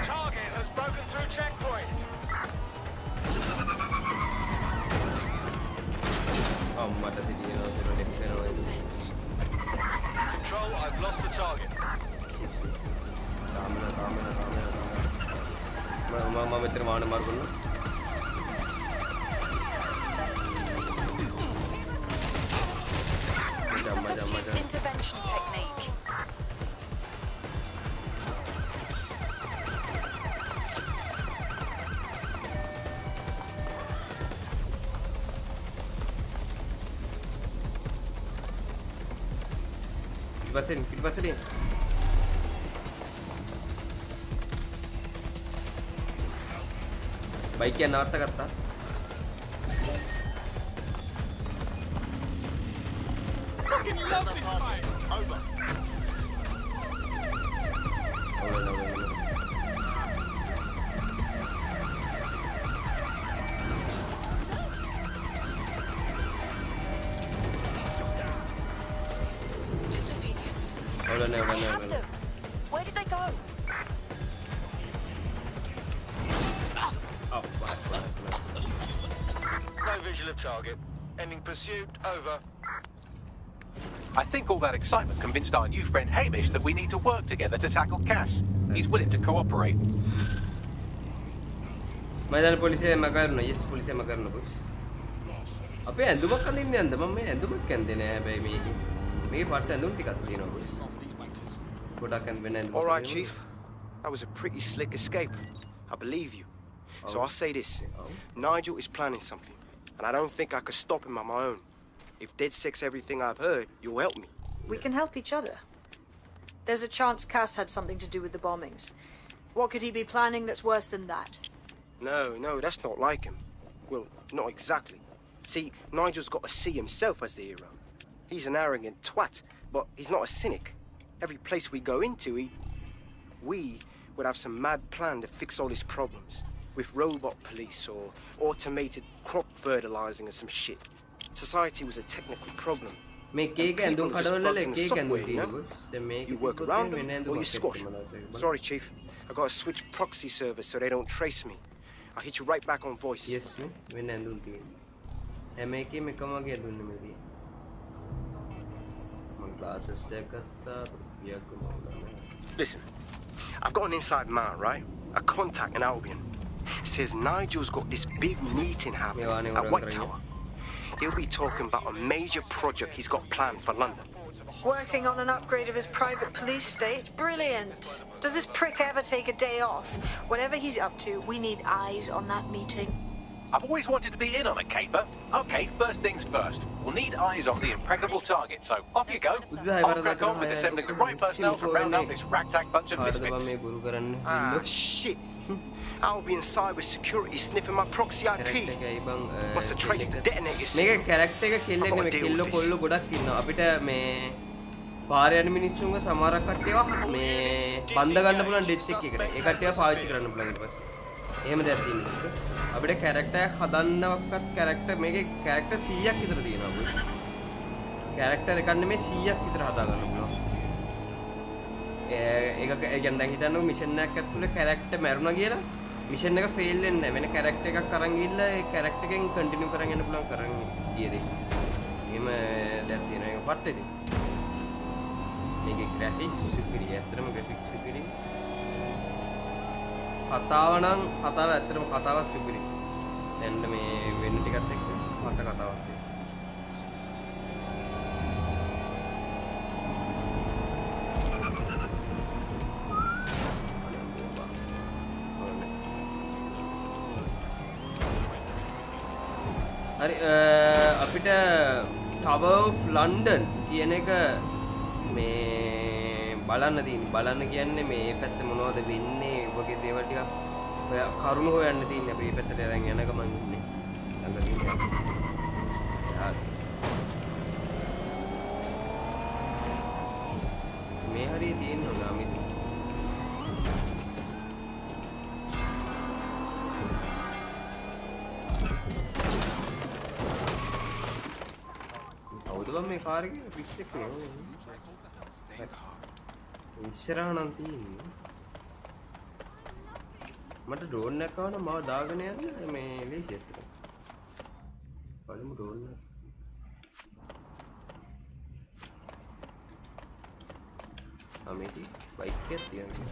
S18: Target has broken through checkpoint.
S4: අම්මට සිටිනවා දෙන්න වෙනවා.
S18: Control, I've lost the target.
S4: Mama meter mana maru kunna.
S15: Intervention technique.
S4: Pasal. Bike yang nawat kata.
S18: Fucking love this fight. Over.
S15: Where did they go?
S18: No visual of target. Ending pursuit, over.
S2: I think all that excitement convinced our new friend Hamish that we need to work together to tackle Cass. He's willing to cooperate.
S4: Madal polisi magarno, yes polisi magarno boss. Apa ඇඳුමක් අඳින්න යන්න මම මේ ඇඳුමක් ඇඳේ නෑ හැබැයි මේ පට ඇඳුම් ටිකක් තියෙනවා boss. ගොඩක් ඇඳෙන්න ඇඳුම්.
S14: All right, Chief. That was a pretty slick escape. I believe you. So I'll say this. Nigel is planning something, and I don't think I could stop him on my own. If DedSec's everything I've heard, you'll help me.
S7: We can help each other. There's a chance Cass had something to do with the bombings. What could he be planning that's worse than that?
S14: No, that's not like him. Well, not exactly. See, Nigel's got to see himself as the hero. He's an arrogant twat, but he's not a cynic. Every place we go into, we would have some mad plan to fix all his problems. With robot police or automated crop fertilizing or some shit. Society was a technical problem. You work around them or you squash. Sorry, Chief. I got to switch proxy service so they don't trace me. I'll hit you right back on voice.
S4: Yes,
S14: Listen, I've got an inside man, right? A contact in Albion. Says Nigel's got this big meeting happening at White Tower. He'll be talking about a major project he's got planned for London.
S7: Working on an upgrade of his private police state? Brilliant. Does this prick ever take a day off? Whatever he's up to, we need eyes on that meeting.
S2: I've always wanted to be in on a caper. Okay, first things first. We'll need eyes on the impregnable target, so off you go. I'll crack on with assembling the right personnel to round out this ragtag bunch of misfits.
S14: Ah, shit. Albion cyber security sniffing my proxy IP. Must have traced the detonators.
S4: මේක character එක කෙල්ලෙන්නේ මේ කෙල්ල කොල්ල ගොඩක් ඉන්නවා. අපිට මේ පාරේ යන මිනිස්සුන්ගේ සමහරක් කට්ටියව මේ බන්ද ගන්න පුළුවන් ඩෙත් එක එකට. ඒ කට්ටියව පාවිච්චි කරන්න පුළුවන් ඊට පස්සේ. එහෙම දෙයක් තියෙනවා. අපිට කැරක්ටර් හදන්නවක්වත් කැරක්ටර් මේකේ කැරක්ටර් 100ක් විතර තියෙනවා. කැරක්ටර් එකක් නෙමෙයි 100ක් විතර හදා ගන්න පුළුවන්. ඒක يعني දැන් හිතන්නකො මිෂන් එකක් ඇතුලේ කැරක්ටර් මැරුණා කියලා මිෂන් එක ෆේල් වෙන්නේ නැහැ. වෙන කැරක්ටර් එකක් අරන් ගිහිල්ලා ඒ කැරක්ටර් එකෙන් කන්ටිනියු කරන් යන්න පුළුවන් කරන් ගියදී. එහෙම දෙයක් තියෙනවා. ඒක පට්ටේදී. මේකේ ග්‍රැෆික්ස් සුපිරි. ඇත්තටම ග්‍රැෆික්ස් සුපිරි. කතාව නම් කතාව ඇත්තටම කතාවක් සුපිරි. දැන් මේ වෙන ටිකත් එක්ක මට කතාවක් තියෙනවා. හරි අපිට Tower of London කියන එක මේ බලන්න තියෙන්නේ. බලන්න කියන්නේ මේ පැත්තේ මොනවද වෙන්නේ වගේ දේවල් ටික ඔය කරුණු හොයන්න තියෙන්නේ. අපි මේ පැත්තට අරන් යන ගමන් ඉන්නේ. ළඟ තියෙනවා. මේ හරිය තියෙනවා ගාමිදී. මේ කාර් එකේ පිස් එක නේ. ඉස්සරහ නම් තියෙන්නේ. මට ඩ්‍රෝන් එකක් ආවම මාව දාගෙන යන්න මේ ලේසියට. බලමු ඩ්‍රෝන් එක. අමේටි බයික් එකක් තියන්නේ.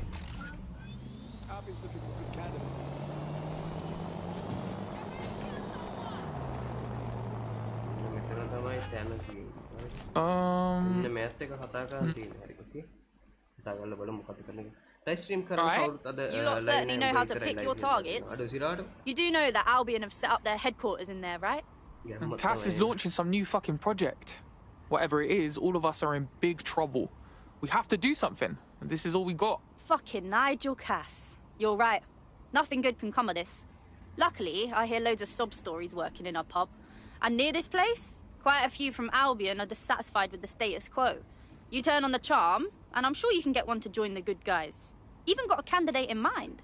S4: මෑත් එක කතා කරන්න තියෙන හරි කොටිය. කතා කරලා බලමු මොකද කරන්නේ. ලයිව් ස්ට්‍රීම් කරන කවුරුත් අද
S19: You lot certainly know how to pick your targets. You do know that Albion have set up their headquarters in there, right?
S13: And Cass is launching some new fucking project. Whatever it is, all of us are in big trouble. We have to do something, and this is all we got.
S19: Fucking Nigel Cass. You're right. Nothing good can come of this. Luckily, I hear loads of sob stories working in our pub. And near this place, quite a few from Albion are dissatisfied with the status quo. You turn on the charm, and I'm sure you can get one to join the good guys. Even got a candidate in mind.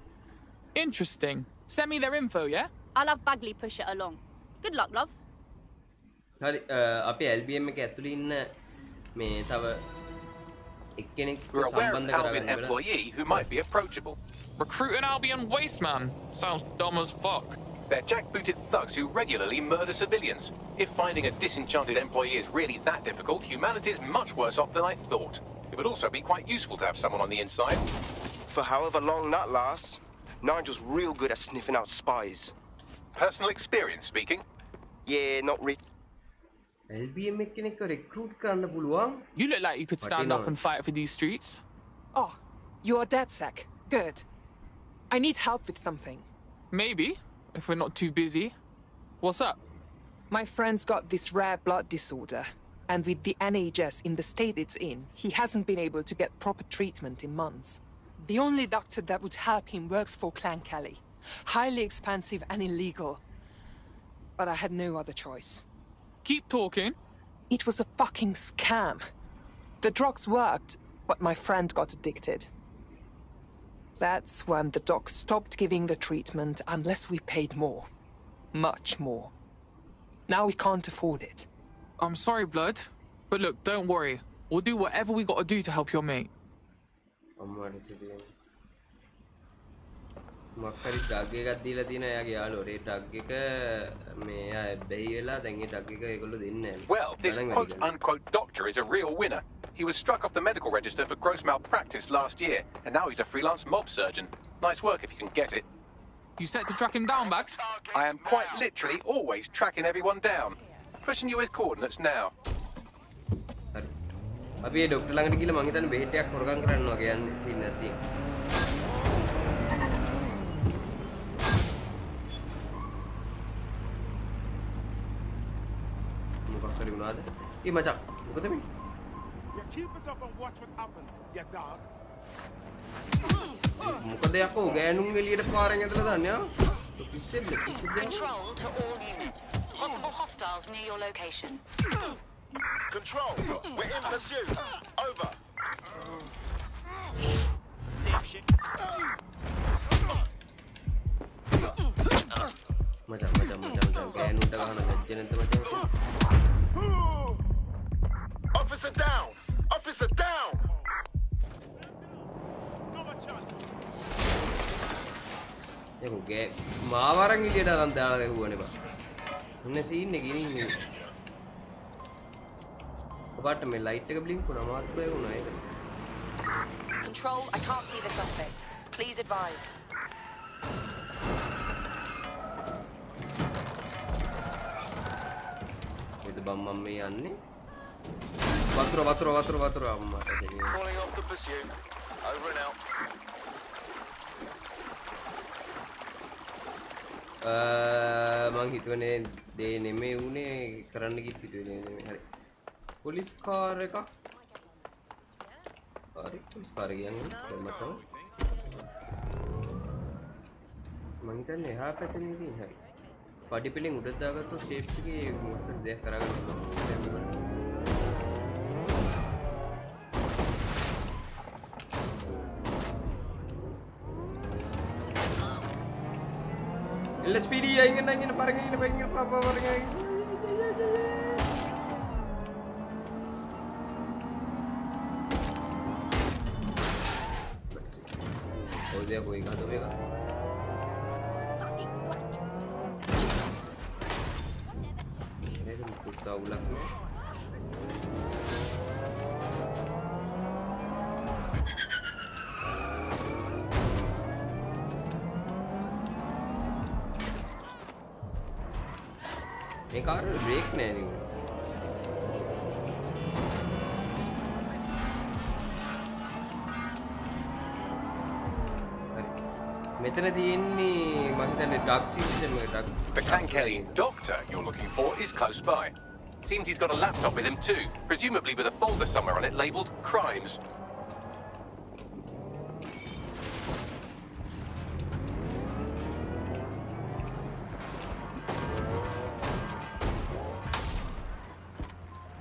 S13: Interesting. Send me their info, yeah?
S19: I'll have Bagley push it along. Good luck, love.
S4: හරි අපි LBM එක ඇතුලේ ඉන්න මේ තව එක්කෙනෙක්
S2: We're aware of
S4: සම්බන්ධ
S2: Albion
S4: කරගන්න
S2: employee who might be approachable.
S13: Recruit an Albion waste man. Sounds dumb as fuck.
S2: They're jackbooted thugs who regularly murder civilians. If finding a disenchanted employee is really that difficult, humanity's much worse off than I thought. It would also be quite useful to have someone on the inside.
S14: For however long that lasts, Nigel's real good at sniffing out spies.
S2: Personal experience speaking?
S14: Yeah, not really.
S4: LBM එක්කෙනෙක්ව recruit කරන්න පුළුවන්.
S13: You look like you could stand up and fight for these streets.
S20: Oh, you're a DedSec. Good. I need help with something.
S13: Maybe, if we're not too busy. What's up?
S20: My friend's got this rare blood disorder, and with the NHS in the state it's in, he hasn't been able to get proper treatment in months. The only doctor that would help him works for Clan Kelly. Highly expensive and illegal. But I had no other choice.
S13: Keep talking.
S20: It was a fucking scam. The drugs worked, but my friend got addicted. That's when the doc stopped giving the treatment unless we paid more. Much more. Now we can't afford it.
S13: I'm sorry, Blood. But look, don't worry. We'll do whatever we gotta do to help your mate.
S4: මොකක්hari tag එකක් දීලා තියෙනවා එයාගේ යාළුවෝ. ඒ tag එක මේ එයා බැයි වෙලා දැන් ඒ ටග් එක ඒගොල්ලෝ දෙන්නේ නැහැ.
S2: Well, this quote-unquote doctor is a real winner. He was struck off the medical register for gross malpractice last year, and now he's a freelance mob surgeon. Nice work if you can get it.
S13: You set to track him down, Bags?
S2: I am quite literally always tracking everyone down. Pushing you his coordinates now.
S4: අපි ඒ doctor ළඟට ගිහලා මං හිතන්නේ බෙහෙතක් හොරගම් කරන්න වගේ යන්නේ තියෙන නැති. මොකක් හරි වුණාද? ඒ මචං මොකද මේ?
S8: Keep it up and watch what happens, you dog.
S4: මොකද යකෝ ගෑනුන් එළියට පාරෙන් ඇදලා දාන්නේ ආ? කිසිද?
S15: Control to all units. Possible hostiles near your location.
S8: Control, we're in pursuit. Over.
S4: Macam gෑනුන්ට ගහන ගැජ්ජ නැද්ද මචං?
S8: Officer down! Officer down!
S4: යකෝ ගේ මාවරන් එළියට අරන් දාලා ගැහුවනේ බා. මොන සීන් එකේ ඉන්නේ? ඔබට මේ ලයිට් එක බ්ලින්ක් වුණා මාත් බය වුණා ඒක.
S15: Control, I can't see the suspect. Please advise.
S4: With the bum me යන්නේ. වතුර අම්මා.
S8: Calling off the pursuit. Over and out.
S4: මං හිතුවනේ දේ නෙමෙයි උනේ කරන්න කිව්ව හිතුවේ නෙමෙයි. හරි. පොලිස් කාර් එක. හරි පොලිස් කාර් එක යන්නේ මට. මං හිතන්නේ එහා පැත්තේ නේ හරි. පඩි පිටින් උඩට දාගත්තොත් ෂේප් එකේ මොකක්ද දෙයක් කරගන්න පුළුවන්. LSPD ingin parangin papa parangin. Oh dia koई का दोवेगा. ये कुत्ता उलट में. මේ කාර් වල බ්‍රේක් නෑ නේ. මෙතන තියෙන්නේ මම හිතන්නේ ඩක් සිස්ටම් එකක්.
S2: The Kankellian doctor you're looking for is close by. Seems he's got a laptop with him too, presumably with a folder somewhere on it labelled crimes.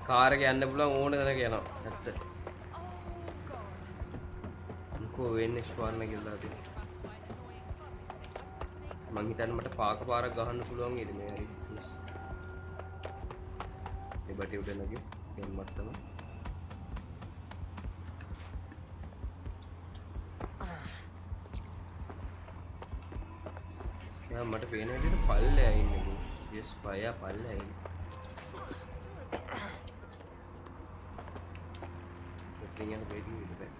S4: Car එක යන්න පුළුවන් ඕන තැනක යනවා. ඇත්ත. මොකෝ වෙන්නේ ස්වාන්න කියලා තියෙනවා. මං හිතන්නේ මට පාක පාරක් ගහන්න පුළුවන් නේද මේ හරි. මේ බටි උඩ නැගි. එන්නත් තමයි. යා මට පේන විදිහට පල්ලෙයා ඉන්නේ. ජස් පයා පල්ලෙයා ඉන්නේ. Yang ready with the bed.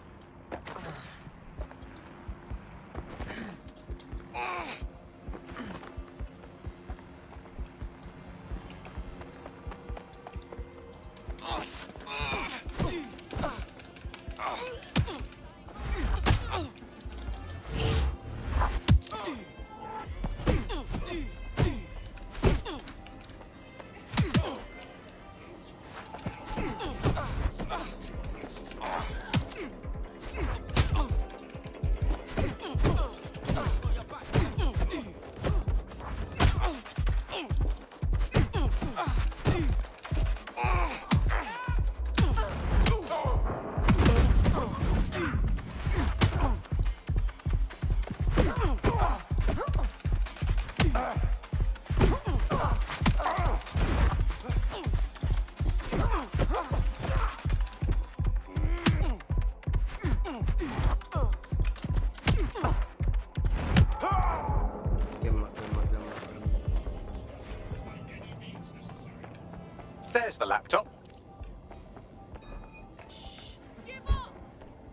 S2: There's the laptop.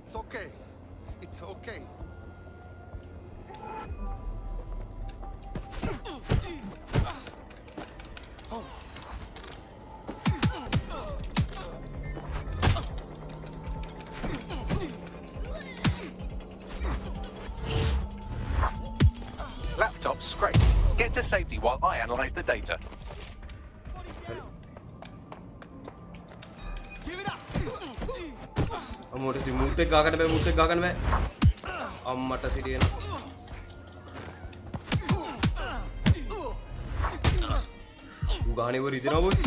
S8: It's okay. It's okay.
S2: Great. Get to safety while I analyze the data.
S4: අමෝට මුත් එක ගාගන්න බෑ අම්මට සිටියන උගානේ වර ඉදිනවා බොයි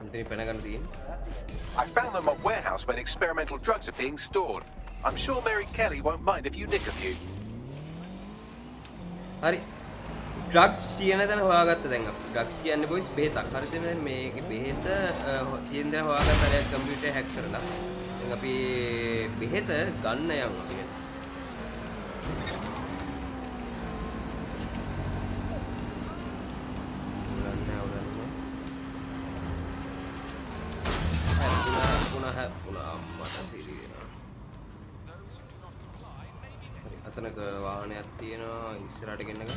S4: අන්තිමේ පැන ගන්න තියෙන්නේ
S2: I found them at a warehouse where experimental drugs are being stored. I'm sure Mary Kelly won't mind if you nick a few.
S4: Hari. Drugs කියන තැන හොයාගත්ත දැන් අපි. Drugs කියන්නේ boys බෙහෙතක්. හරිද දැන් මේකේ බෙහෙත තියෙන දේ හොයාගත්ත අර කම්පියුටර් හැක් කරලා. දැන් අපි බෙහෙත ගන්න යමු අපි. අතනක වාහනයක් තියෙනවා ඉස්සරහට ගෙන්නගන්න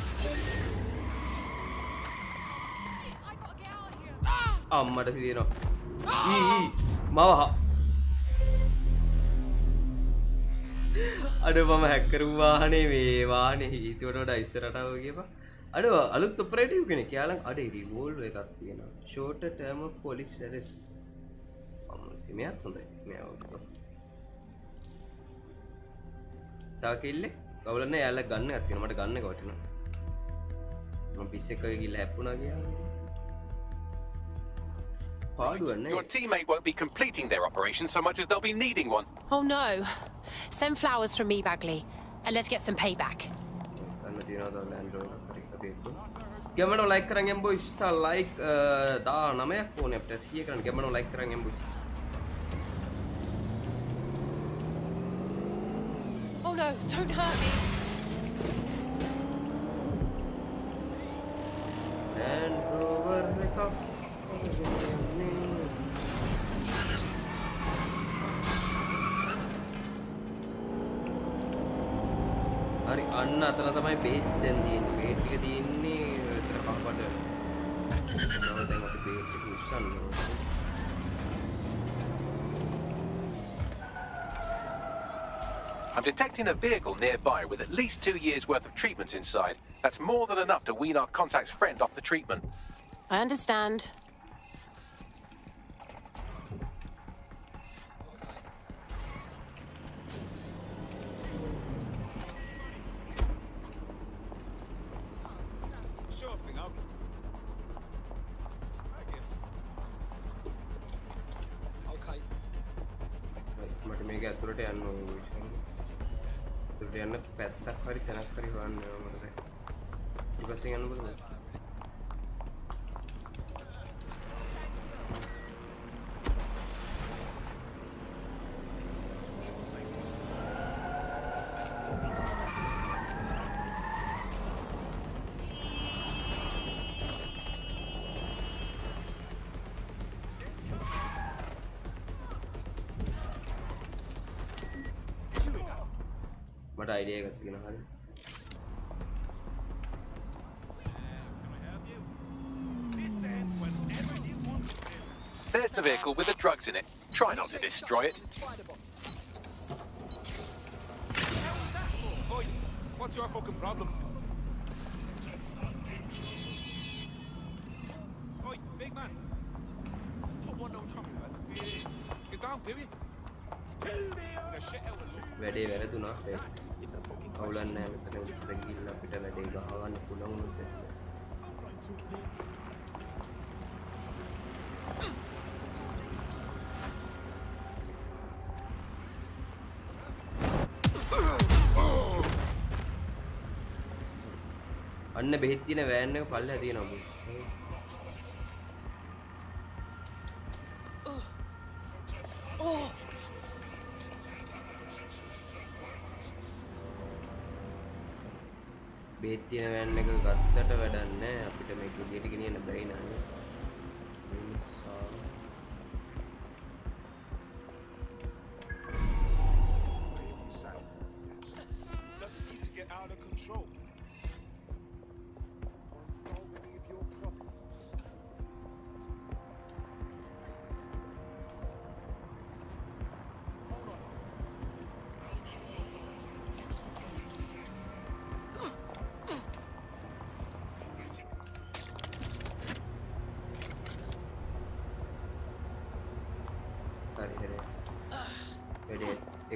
S4: අම්මට සිදිනවා මව අඩ මම හැක් කරපු වාහනේ මේ වාහනේ ඊට වඩා ඉස්සරහට ආව ගියපා අඩ අලුත් ඔපරේටිව් කෙනෙක් යාළුවා අඩ රිවෝල්වර් එකක් තියෙනවා ෂෝට් ටර්ම් පොලිස් ඇරෙස්ට් අම්මස් මෙයාත් හොඳයි මෙයා තාකිල්ලේ කවුලන්නේ යාළ ගන්න එකක් තියෙනවා මට ගන්න එක වටිනවා මම පිස් එකක ගිහලා හැප්පුණා කියලා පාඩුවන්නේ
S2: Your teammate won't be completing their operation so much as they'll be needing one.
S15: Oh no. Send flowers from me, Bagley, and let's get some payback.
S4: ගන්න තියනවා ඩොලර් ගැමනෝ ලයික් කරන් එම් බොයිස් තා ලයික් 19ක් ඕනේ අපිට 100 කරන්න ගැමනෝ ලයික් කරන් එම් boys
S15: Oh no, don't hurt me.
S4: And over the cost. හරි අන්න අතන තමයි බේස් දැන් තියෙන්නේ. බේස් ටික තියෙන්නේ විතර කහපඩ. දැන් අපි බේස් ටික උස්සන්න ඕනේ.
S2: I'm detecting a vehicle nearby with at least 2 years' worth of treatments inside. That's more than enough to wean our contact's friend off the treatment.
S15: I understand.
S21: Sure thing, I guess.
S1: Okay.
S4: මට මේක ඇතුළට යන්න ඕනේ. ඒකට යන්න පැත්තක් හරි තැනක් හරි හොයන්න ඕනේ මට. ඊපස්සේ යන්න බලන්න. මට අයිඩියා එකක් තියෙනවා හරි
S2: There's the vehicle with the drugs in it. Try not to destroy it.
S21: Oi, what's your fucking problem? Oi, big man. Put one down trouble. Get down, do you?
S4: වැඩේ වැරදුනා අවුලක් නැහැ මෙතන උත්තර ගිහිල්ලා අපිට වැඩේ ගහවන්න පුළුවන් උනොත් අන්න බෙහෙත් තියෙන වෑන් එක පල්ලෙහා තියෙනවා බෙහෙත් තියෙන වෑන් එක ගත්තට වැඩක් නැහැ අපිට මේක එළියට ගෙනියන්න බැරි නෑ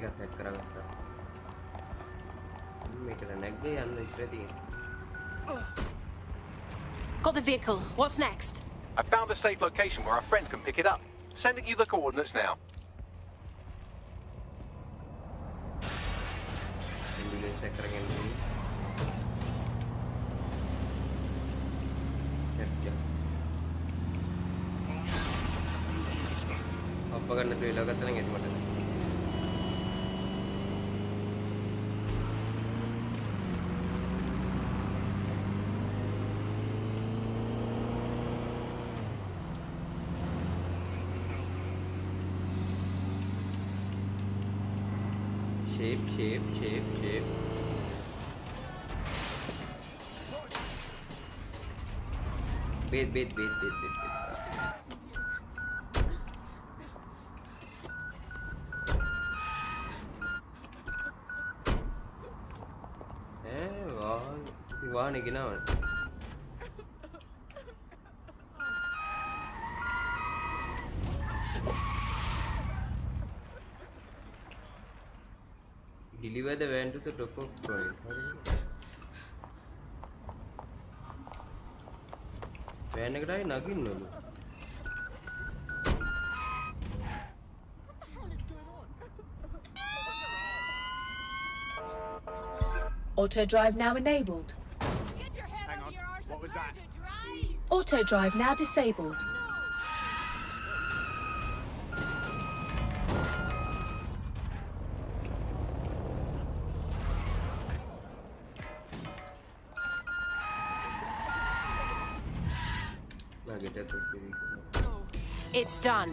S4: එකක් හැක් කරගත්තා. මේකට නැග්ගේ යන්න ඉස්සර තියෙන්නේ.
S15: Got the vehicle. What's next?
S2: I found a safe location where a friend can pick it up. Sending you the coordinates now.
S4: Ambulance එක කරගෙන යන්න. අප්ප ගන්න ට්‍රේලර් ගත්තා නම් එතකොට shape. Wait. Wahane ginawa. Deliver the van to the top of point. Van ekata naginnadu.
S5: Auto drive now enabled.
S21: Hang on, what was that?
S5: Auto drive now disabled.
S15: It's done.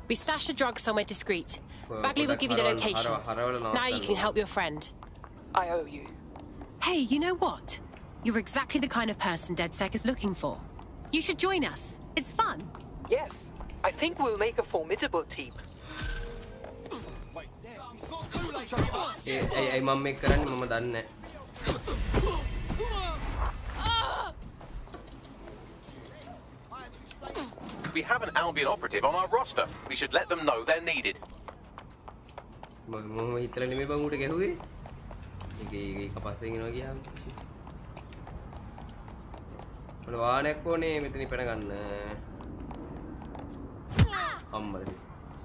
S15: We stashed the drugs somewhere discreet. Bagley will give you the location. Now you can help your friend.
S20: I owe you.
S15: Hey, you know what? You're exactly the kind of person DedSec is looking for. You should join us. It's fun.
S20: Yes, I think we'll make a formidable team.
S4: Hey, mum make කරන්නේ මම දන්නේ නැහැ.
S2: We have an Albion operative on our roster. We should let them know they're needed.
S4: මම හිතලා නෙමෙයි බං උට ගැහුවේ. මේක කපස්සෙන් එනවා ගියාම. මට වාහනයක් ඕනේ මෙතන ඉපැන ගන්න. අම්මලේ.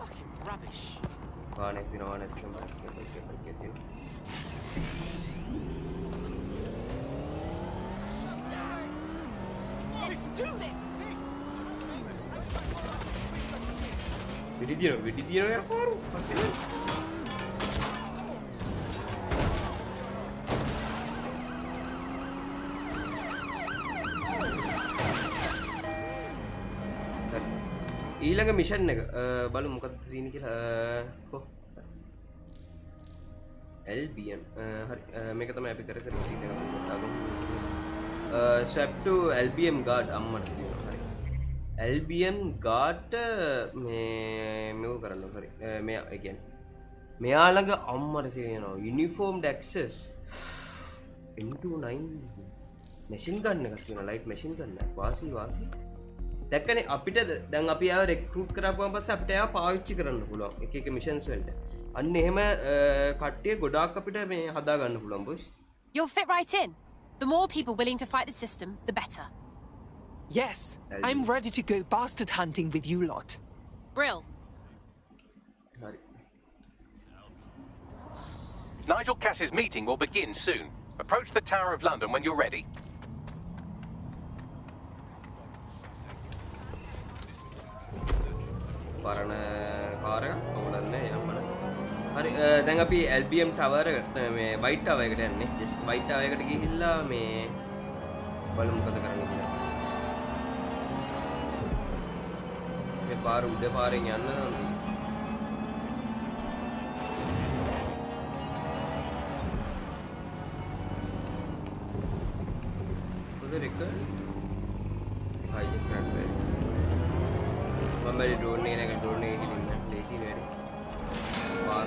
S21: Fucking rubbish.
S4: වාහනයක් දිනවා තියෙනවා.
S21: Let's do this.
S4: Video ya paru. ඊළඟ මිෂන් එක බලමු මොකක්ද තියෙන්නේ කියලා කො LBM හරි මේක තමයි අපි කර කර ඉන්නේ swap to LBM guard අම්මට කියනවා හරි LBM guard මේව කරන්න හරි මෙයා ඒ කියන්නේ මෙයා ළඟ අම්මට කියනවා uniformed access M.2 machine gun එකක් තියෙනවා light machine gun එකක් වාසි දැක්කනේ අපිට දැන් අපි ආව recruit කරපුවාන් පස්සේ අපිට ආව පාවිච්චි කරන්න පුළුවන් එක එක missions වලට අන්න එහෙම කට්ටිය ගොඩාක් අපිට මේ හදා ගන්න පුළුවන් boys.
S15: You'll fit right in. The more people willing to fight the system, the better.
S20: Yes, I'm ready to go bastard hunting with you lot.
S15: Brill.
S2: Nigel Cass's meeting will begin soon. Approach the Tower of London when you're ready.
S4: පරණ car එක ඕනන්නේ යම්මන හරි දැන් අපි LBM tower මේ white tower එකට යන්නේ just white tower එකට ගිහිල්ලා මේ බලමු මොකද කරන්න කියලා මේ පාර උඩ පාරෙන් යන්න කොහෙද එක හයි ක්‍රැක් වෙයි मैं ड्रोन नहीं ड्रोन नहीं लेसी मेरी बार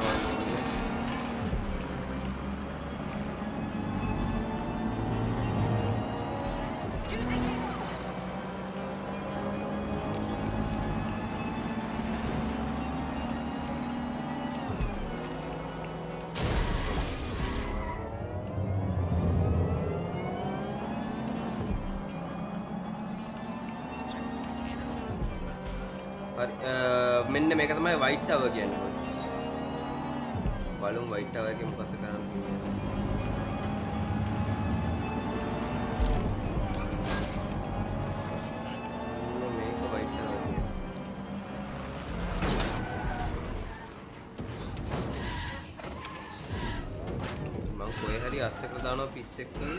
S4: මෙන්න මේක තමයි white tower කියන්නේ. බලමු white tower එකේ මොකක්ද කරන්න තියෙන්නේ. මේක white tower කියන්නේ. මම කොහේ හරි අස්සකට දානවා පිස්සෙක් වගේ.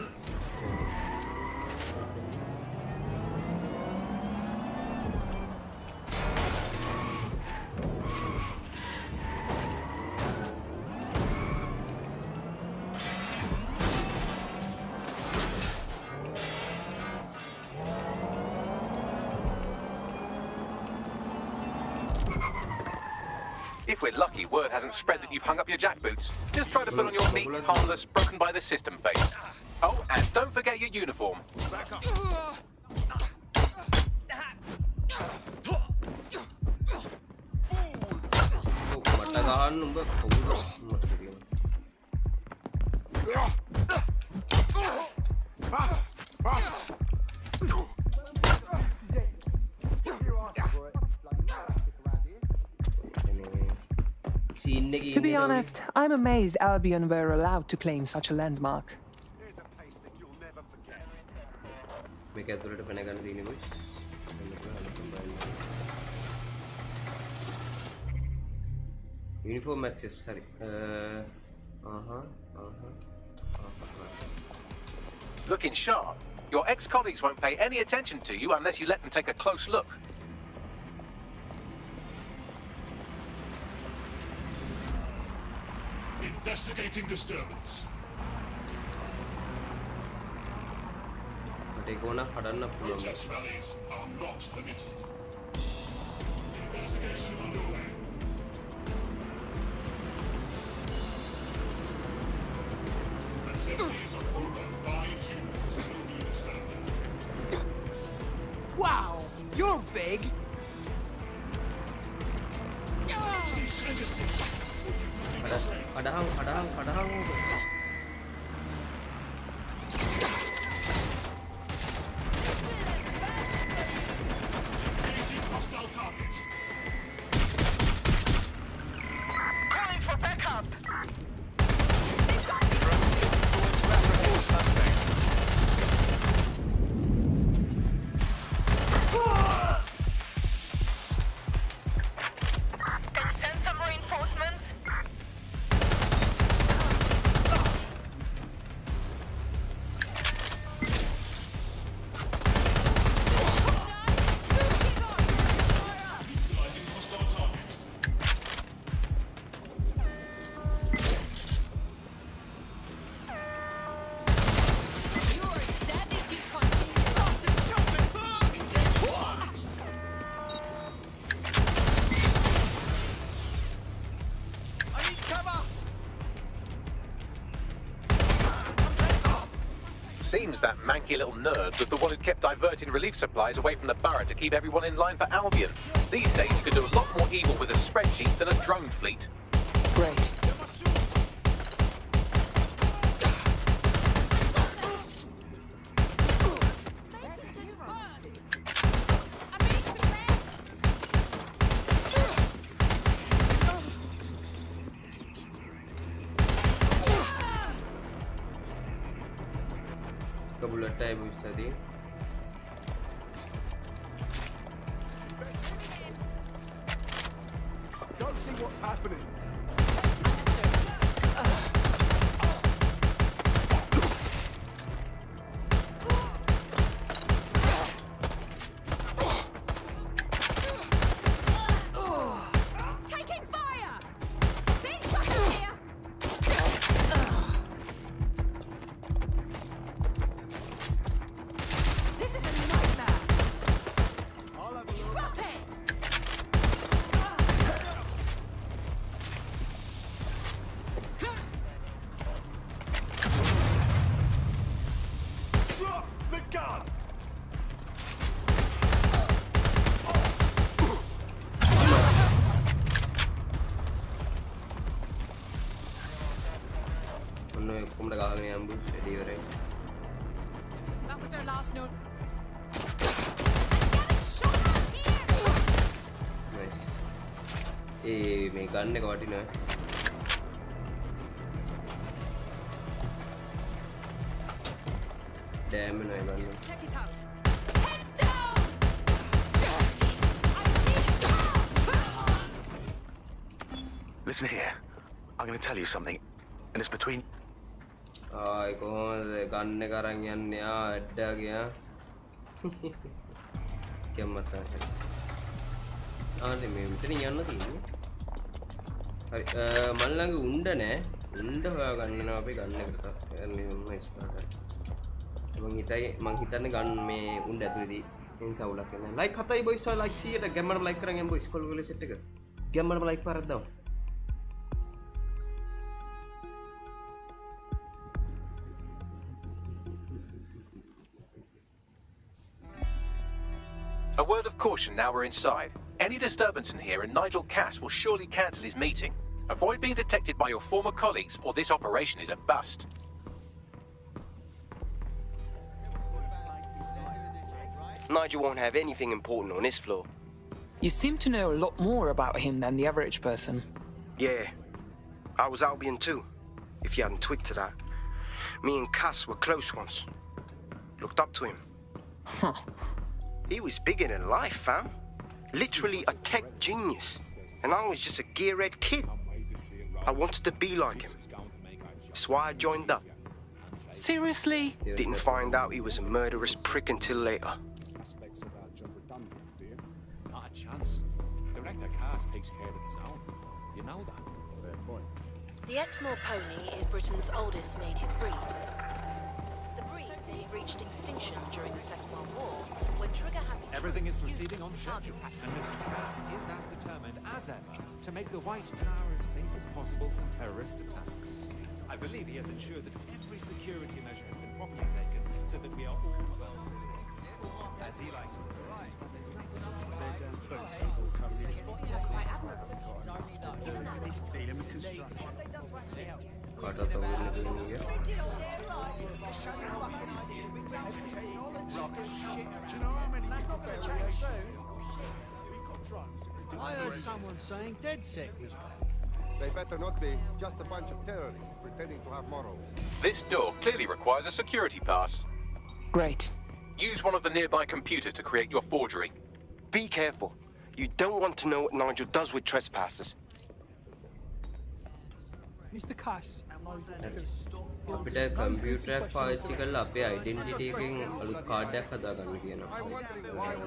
S2: If we're lucky, word hasn't spread that you've hung up your jackboots. Just try to put on your neat, harmless, broken by the system face. Oh, and don't forget your uniform.
S20: To be honest, I'm amazed Albion were allowed to claim such a landmark.
S8: Here's a place that you'll never forget.
S4: මේක ඇතුළට පැන ගන්න තියෙන්නේ boys. Uniform access හරි.
S2: Looking sharp. Your ex-colleagues won't pay any attention to you unless you let them take a close look.
S8: Investigating disturbance.
S4: Protest
S8: rallies are not permitted. Investigation underway. Assemblies of over 5 humans will be disturbed.
S9: Wow, you're big.
S8: Cease and desist.
S4: Padahal.
S8: Hostile target.
S14: Calling for backup. Can you send some reinforcements?
S8: Neutralizing hostile target.
S2: Seems that manky little nerd was the one who kept diverting relief supplies away from the borough to keep everyone in line for Albion. These days you could do a lot more evil with a spreadsheet than a drone fleet.
S20: Great.
S4: bullet type ఇస్తది
S21: Go see what's happening.
S15: That was their last note.
S4: මේ ගන්න එක වටිනවා. Damn it, I check it out. Heads down.
S2: Listen here. I'm going to tell you something, and it's between.
S4: I go gun එක අරන් යන්නේ ඇඩ්ඩා ගියා. කැමත නැහැ. ආනේ මේ මෙතනින් යන්න තියෙන්නේ. හරි මල් ළඟ උණ්ඩ නැහැ. උණ්ඩ හොයාගන්න යනවා අපි ගන්න එකට. යන්නේ මම ස්ටාර්ට්. මං හිතන්නේ ගන්න මේ උණ්ඩ ඇතුලේදී එන් සවුලක් එනවා. ලයික් 7යි බොයිස් ඔය ලයික් 100ට ගැම්මරම ලයික් කරන් යම් බොයිස් කොල් වල සෙට් එක. ගැම්මරම ලයික් පාරක් දාමු.
S2: A word of caution now we're inside. Any disturbance in here and Nigel Cass will surely cancel his meeting. Avoid being detected by your former colleagues or this operation is a bust.
S14: Nigel won't have anything important on this floor.
S20: You seem to know a lot more about him than the average person.
S14: Yeah. I was Albion too, if you hadn't twigged to that. Me and Cass were close once. Looked up to him.
S20: Huh.
S14: He was bigger than life, fam. Literally a tech genius. And I was just a gearhead kid. I wanted to be like him. That's why I joined up.
S20: Seriously?
S14: Didn't find out he was a murderous prick until later.
S21: Not a chance. Director Cass takes care of his own. You know that. Fair point.
S5: The Exmoor pony is Britain's oldest native breed. The breed reached extinction during the Second World War when trigger-happy...
S21: Everything is proceeding on schedule, and Mr. Cass is as determined as ever to make the White Tower as safe as possible from terrorist attacks. I believe he has ensured that every security measure has been properly taken so that we are all well protected. As he likes to say, there's nothing
S5: Just quite admirable.
S21: dealing with construction.
S9: I heard someone saying DedSec was back.
S22: They better not be. Just a bunch of terrorists pretending to have morals.
S2: This door clearly requires a security pass.
S20: Great.
S2: Use one of the nearby computers to create your forgery.
S14: Be careful. You don't want to know what Nigel does with trespassers.
S1: Mr. Cass.
S4: අපිට computer එකක් පාවිච්චි කරලා අපේ identity එකෙන් අලුත් card එකක් හදා ගන්න කියනවා.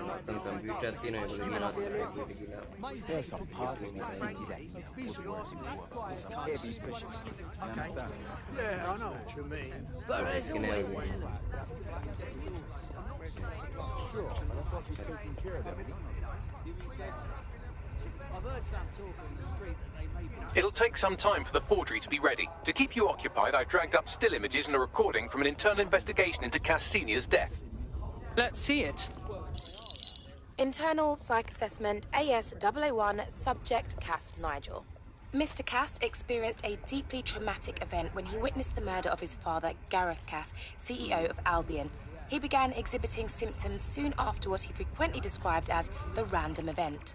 S4: නැත්නම් කම්පියුටර් එකක් තියෙනවා ඒගොල්ලෝ ඉන්න නාට්‍යයක් කියලා.
S23: There's some parts in this city that was worse before. It's heavy suspicious. You understand?
S9: Yeah, I know what you mean. But there's
S4: Sure,
S22: but I thought you'd taken care of everything.
S9: I've heard some talk on the street that they may be...
S2: It'll take some time for the forgery to be ready. To keep you occupied, I dragged up still images and a recording from an internal investigation into Cass Senior's death.
S20: Let's see it.
S24: Internal Psych Assessment AS001 Subject Cass Nigel. Mr. Cass experienced a deeply traumatic event when he witnessed the murder of his father, Gareth Cass, CEO of Albion. He began exhibiting symptoms soon after what he frequently described as the random event.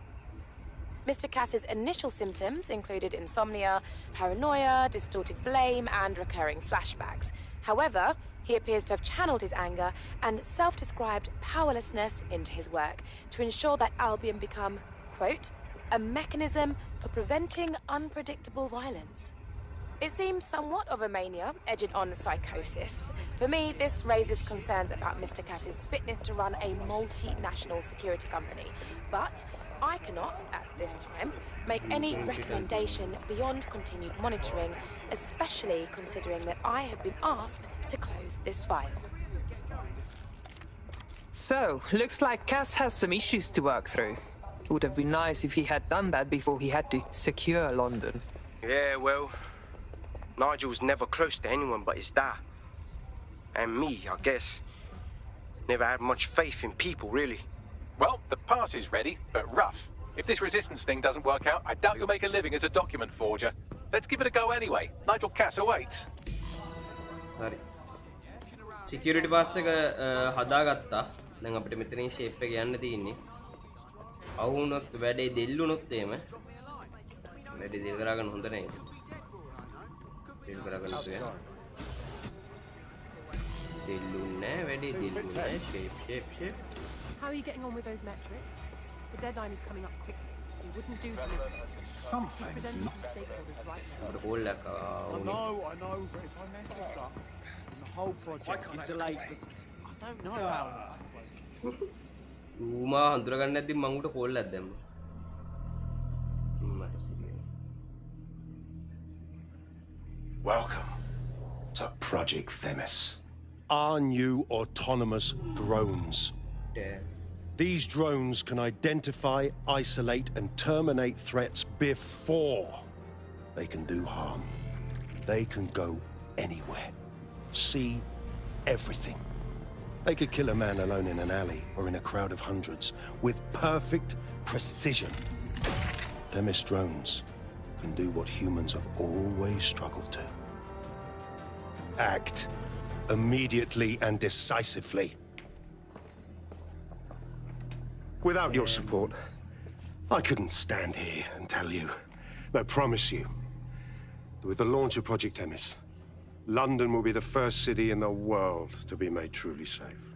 S24: Mr. Cass's initial symptoms included insomnia, paranoia, distorted blame, and recurring flashbacks. However, he appears to have channeled his anger and self-described powerlessness into his work to ensure that Albion become, quote, a mechanism for preventing unpredictable violence. It seems somewhat of a mania, edging on psychosis. For me, this raises concerns about Mr. Cass's fitness to run a multinational security company. But I cannot, at this time, make any recommendation beyond continued monitoring, especially considering that I have been asked to close this file.
S20: So, looks like Cass has some issues to work through. It would have been nice if he had done that before he had to secure London.
S14: Yeah, well, Nigel's never close to anyone but his dad. And me, I guess. Never had much faith in people, really.
S2: Well, the pass is ready, but rough. If this resistance thing doesn't work out, I doubt you'll make a living as a document forger. Let's give it a go anyway. Nigel Cass awaits.
S4: Sorry. Security pass එක හදාගත්තා. දැන් අපිට මෙතනින් shape එක යන්න තියෙන්නේ. අවුනොත් වැඩේ දෙල්ලුනොත් එහෙම වැඩි දෙල් කරගෙන හොඳ නැහැ. දෙල් කරගෙන තුයා. දෙල්ුන්නේ වැඩි දෙල්ුන්නේ shape.
S24: How are you getting on with those metrics? The deadline is coming up quickly. It wouldn't do to miss it.
S21: Something.
S24: Presenting to the stakeholders right now.
S4: The whole like
S21: I know, but if I mess this up, then the whole project is delayed. I don't know how.
S4: ඌමා හඳුරගන්න නැද්දි මං උට call එකක් දැම්මා.
S3: Welcome to Project Themis. Our new autonomous drones.
S4: Damn.
S3: These drones can identify, isolate, and terminate threats before they can do harm. They can go anywhere, see everything. They could kill a man alone in an alley or in a crowd of hundreds with perfect precision. Themis drones can do what humans have always struggled to. Act immediately and decisively. Without your support, I couldn't stand here and tell you, I promise you, that with the launch of Project Themis, London will be the first city in the world to be made truly safe.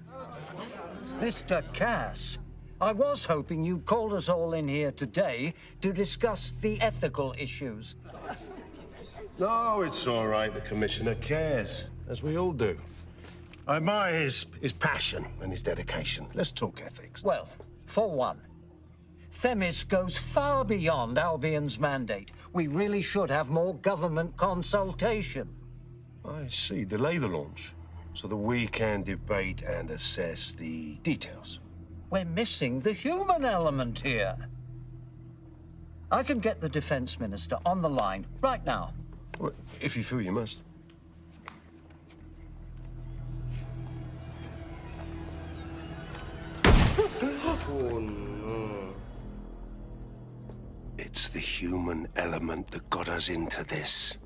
S6: Mr. Cass, I was hoping you called us all in here today to discuss the ethical issues.
S3: No, it's all right. The Commissioner cares, as we all do. I admire his passion and his dedication. Let's talk ethics.
S6: Well, for one, Themis goes far beyond Albion's mandate. We really should have more government consultation.
S3: I see. Delay the launch so that we can debate and assess the details.
S6: We're missing the human element here. I can get the Defense Minister on the line right now.
S3: Well, if you feel you must.
S4: Oh no.
S3: It's the human element that got us into this.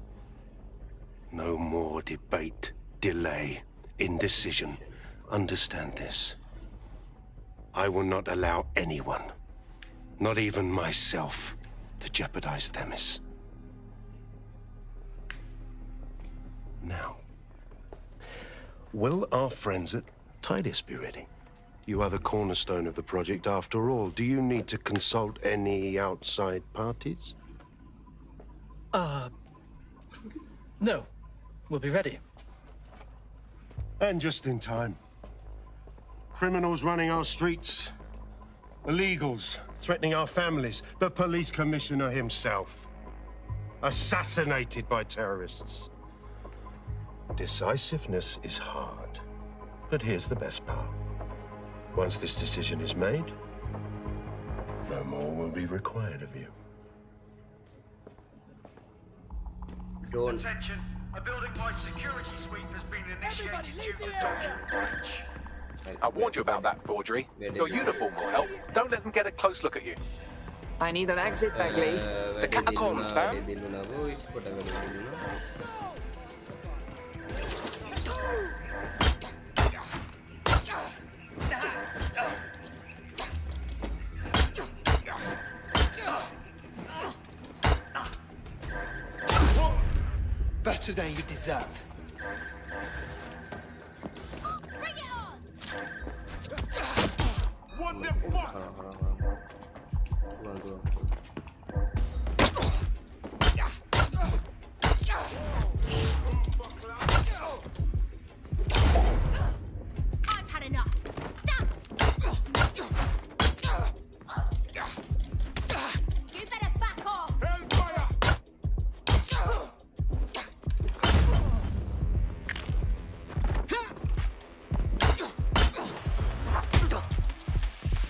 S3: No more debate, delay, indecision. Understand this. I will not allow anyone, not even myself, to jeopardize Themis. Now, will our friends at Tidus be ready? You are the cornerstone of the project after all. Do you need to consult any outside parties?
S6: No. We'll be ready.
S3: And just in time. Criminals running our streets. Illegals threatening our families. The police commissioner himself. Assassinated by terrorists. Decisiveness is hard. But here's the best part. Once this decision is made, no more will be required of you.
S18: Attention, a building-wide security sweep has been initiated due to document breach.
S2: I warned you about that forgery. Your uniform will help. Don't let them get a close look at you.
S20: I need an exit, Bagley.
S14: The catacombs, fam.
S1: Better than you deserve.
S17: Bring it on!
S8: What the fuck?
S17: I've had enough. Stop! You better back off!
S8: Hellfire!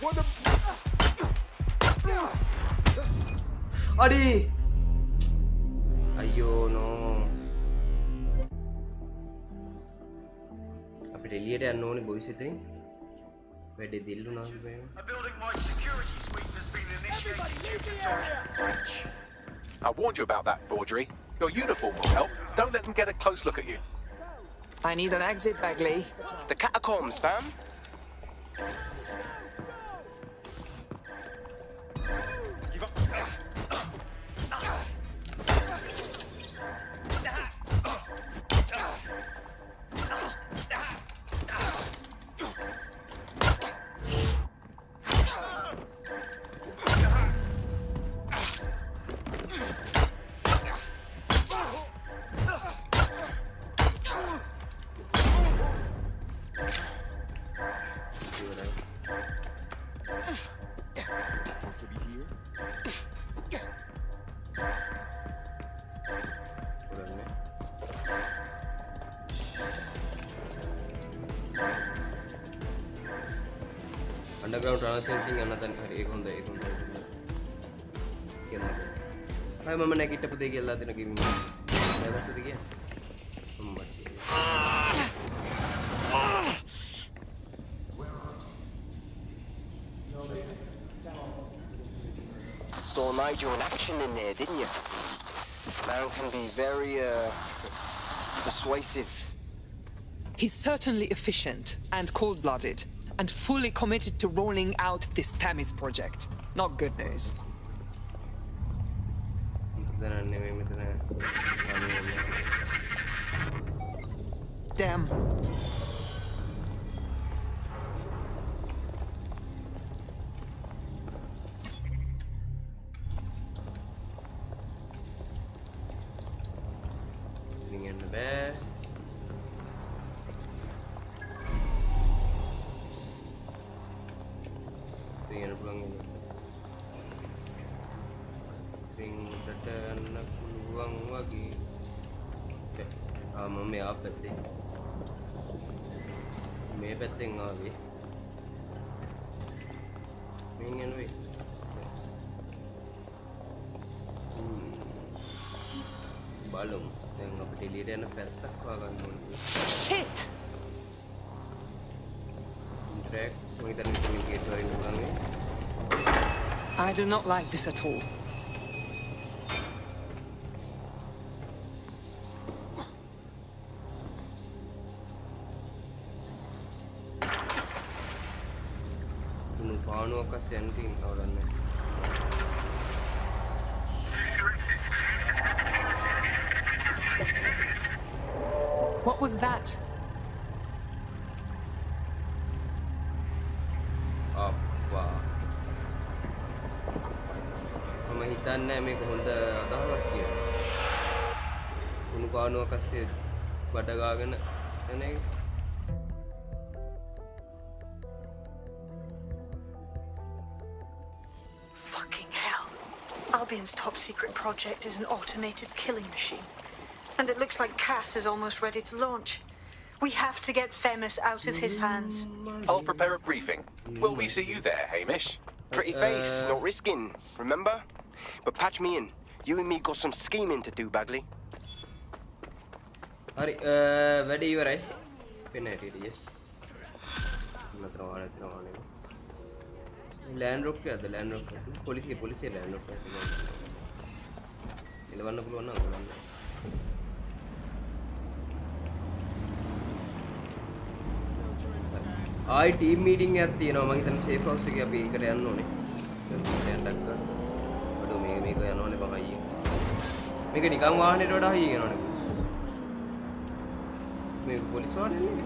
S8: What the...
S4: Adi! Ayyo no. අපිට එළියට යන්න ඕනේ boys ඉතින්. වැඩි දිල්ලුණා මේ.
S18: A building-wide security sweep has been initiated due to document breach.
S2: I warned you about that forgery. Your uniform will help. Don't let them get a close look at you.
S20: I need an exit, Bagley.
S14: The catacombs, fam.
S8: Give up.
S4: underground tunnel fencing යන තැන හරි ඒක හොඳයි ඒක හොඳයි කියනවා අය මම නැගිටපු දෙය කියලා දෙන කිව්වා නැවතුද කියන්නේ
S14: Saw Nigel in action in there, didn't you? Man can be very persuasive.
S20: He's certainly efficient and cold-blooded, and fully committed to rolling out this Themis project. Not good news. Damn.
S4: In the bed. Tinggal pulang ini. Tinggal nak pulang lagi. Mami apa sih? Mami betting lagi. Ingin wih. Balum.
S20: Shit! I do not like this at all. What was that?
S4: Apa? Mama hitannya mereka Honda dah lagi. Unu panu kasih pada gagan ini.
S7: Fucking hell! Albion's top secret project is an automated killing machine. And it looks like Cass is almost ready to launch. We have to get Themis out of his hands.
S2: I'll prepare a briefing. Will we see you there, Hamish?
S14: Pretty face, not risking, remember? But patch me in. You and me got some scheming to do, Bagley.
S4: Hari, වැඩ ඉවරයි. වෙන හැටියට yes. නතරවනේ. Land රොක් එකද land රොක් එක. පොලිසිය land රොක් එක. එලවන්න පුළුවන් නම් බලන්න. ආයි ටීම් මීටින් එකක් තියෙනවා මම හිතන්නේ සේෆ් හවුස් එකේ අපි ඒකට යන්න ඕනේ. දැන් ඩක් අඩෝ මේක යනවනේ බං අයියේ. මේක නිකන් වාහනේට වඩා හයිය යනවනේ. මේක පොලිස් වාහනේ නේ.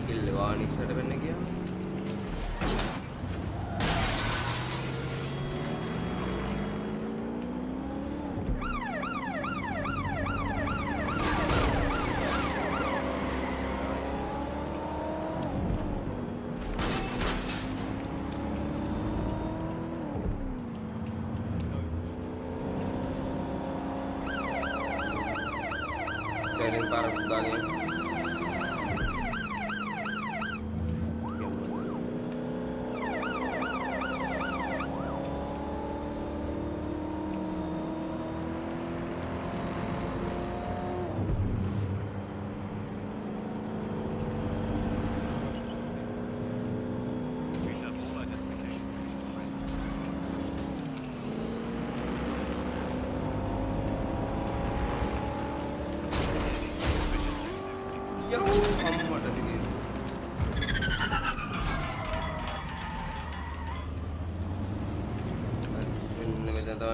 S4: කිල්ල වාහනේ ඉස්සරට වෙන්න ගියා.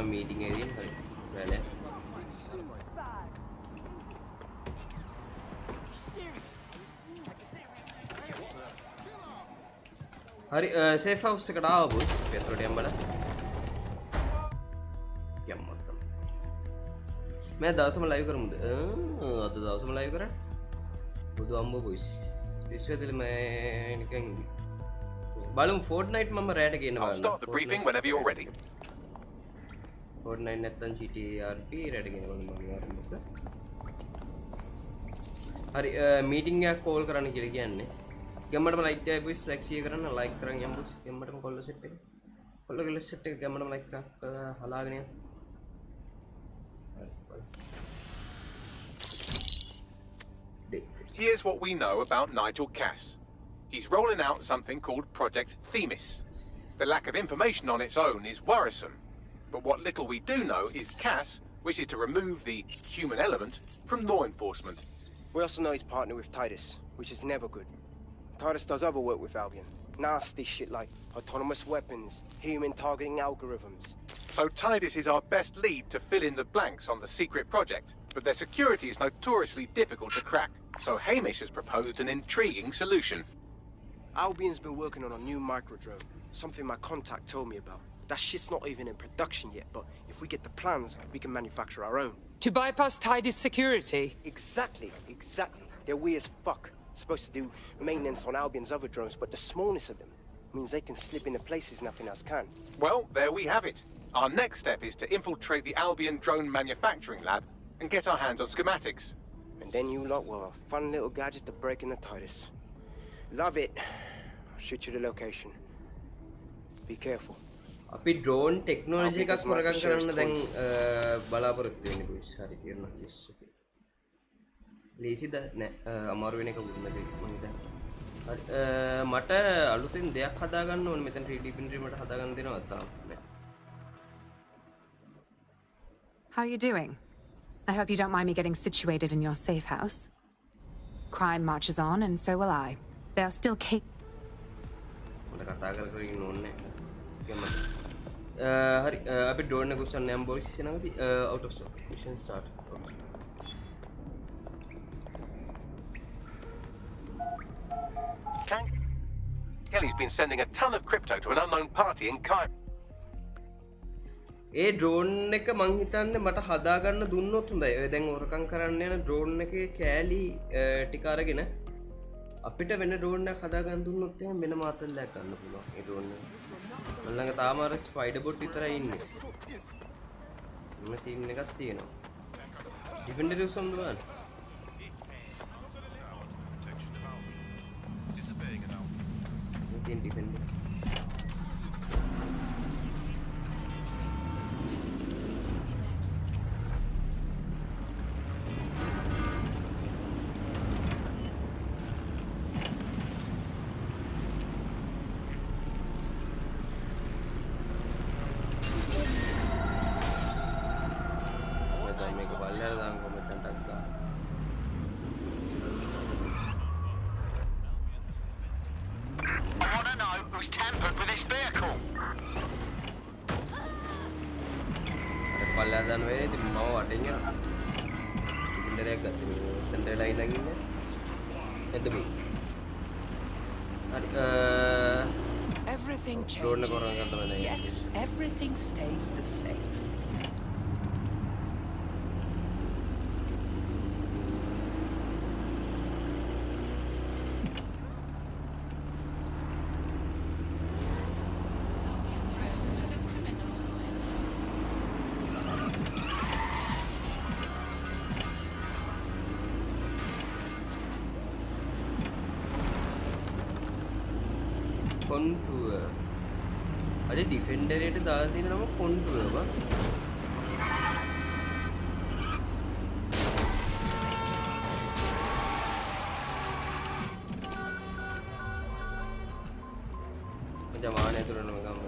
S4: Meeting area right hari safe house එකට ආව boys පෙත්‍රට යන්න බල යම් මත්තම් මම දවසම ලයිව් කරමුද අද දවසම ලයිව් කරා බුදු අම්බෝ boys විශ්වවිද්‍යාලෙ මම නිකන් බලමු Fortnite මම රැට ගේන්න බලන්න
S2: I'll start the briefing whenever you're ready.
S4: code 9 නැත්තම් GTRP රෙඩ් ගෙන මම ආරම්භ කරා. හරි මීටින් එකක් කෝල් කරන්න කියලා කියන්නේ. ගැම්මටම ලයික් එකයි boys ලයික් ෂෙයා කරන්න ලයික් කරන් යමු boys. ගැම්මටම කොල්ල සෙට් එක. කොල්ල සෙට් එක ගැම්මටම ලයික් එකක් හලාගෙන යන්න.
S2: Here's what we know about Nigel Cass. He's rolling out something called Project Themis. The lack of information on its own is worrisome, but what little we do know is Cass wishes to remove the human element from law enforcement.
S14: We also know he's partnered with Titus, which is never good. Titus does other work with Albion. Nasty shit like autonomous weapons, human targeting algorithms.
S2: So Titus is our best lead to fill in the blanks on the secret project, but their security is notoriously difficult to crack. So Hamish has proposed an intriguing solution.
S14: Albion's been working on a new microdrone, something my contact told me about. That shit's not even in production yet, but if we get the plans, we can manufacture our own.
S20: To bypass Titus security?
S14: Exactly. They're weird as fuck. Supposed to do maintenance on Albion's other drones, but the smallness of them means they can slip into places nothing else can.
S2: Well, there we have it. Our next step is to infiltrate the Albion drone manufacturing lab and get our hands on schematics.
S14: And then you lot will have a fun little gadget to break in the Titus. Love it. I'll shoot you the location. Be careful.
S4: අපි drone technology එකක් හොරගම් කරන්න දැන් බලාපොරොත්තු වෙන්නේ boys. හරි කියනවා yes. ලේසිද නෑ අමාරු වෙන එක වුණා මම හිතන්නේ. හරි මට අලුතෙන් දෙයක් හදා ගන්න ඕනේ මෙතන 3D printer මට හදා ගන්න දෙනවා තාම නෑ.
S10: How are you doing? I hope you don't mind me getting situated in your safe house. Crime marches on, and so will I. They are still
S4: Hari, අපි drone එක උස්සන්න යම් boys එනවාද? Out of stock. Mission start.
S2: Kelly's been sending a ton of crypto to an unknown party in Cairo.
S4: A drone එක මං හිතන්නේ මට හදා ගන්න දුන්නොත් හොඳයි. ඔය දැන් හොරකම් කරන්න යන drone එකේ කෑලි ටික අරගෙන අපිට වෙන drone එකක් හදා ගන්න දුන්නොත් එහෙනම් වෙන මාතල්ලයක් ගන්න පුළුවන්. ඒ drone එක. මම ළඟ තාම අර spider bot විතරයි ඉන්නේ. මම scene එකක් තියෙනවා. Defender උසම් දුවන.
S8: Disobeying an album.
S4: Defender.
S20: Everything changes, yet everything stays the same.
S4: Contour. Ada defender itu dah di nama contour apa? Macam mana itu nama kamu?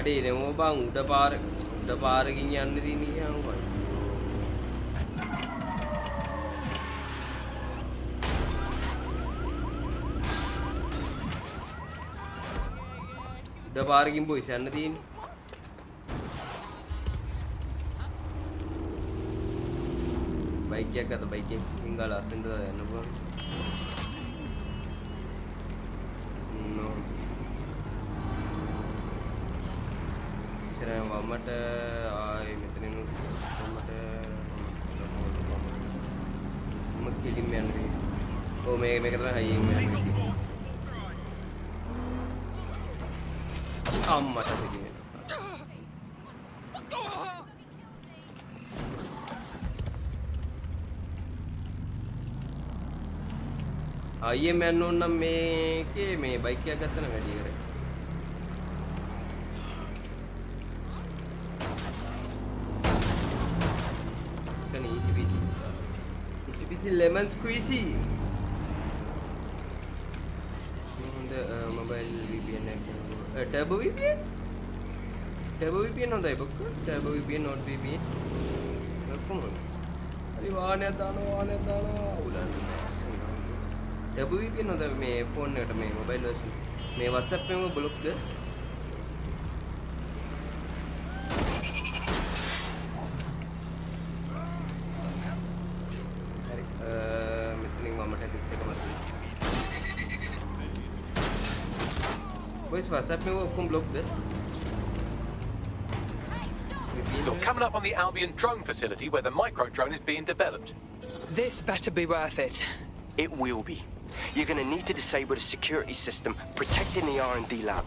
S4: අඩේ නෙමෝ බං උඩ පාරකින් යන්න දිනේ යනවා උඩ පාරකින් බොයිස් යන්න තියෙන්නේ බයික් එකක් අත බයික් එකෙන් සිංගල අසෙන්ද යන්න පුළුවන් no. Sira wamata ay metrinu wamata makili menri. Oh me kata hayi me. Amma tadi ni. ये मैं नोना में के मैं बाइक क्या करता ना मैं ठीक है कहीं इसी BC lemon squeezy mobile VPN है टर्बो VPN होता है बक्का टर्बो VPN नॉट VPN कौन अरे वाने दानो उलान WVPN होता है मैं फ़ोन नेट में मोबाइल वर्जन मैं WhatsApp पे वो ब्लॉक कर मितनी मामला कितने का मतलब वो इस WhatsApp में वो कौन ब्लॉक कर
S2: You're coming up on the Albion drone facility where the micro drone is being developed.
S20: This better be worth it.
S14: It will be. You're gonna need to disable the security system protecting the R&D lab.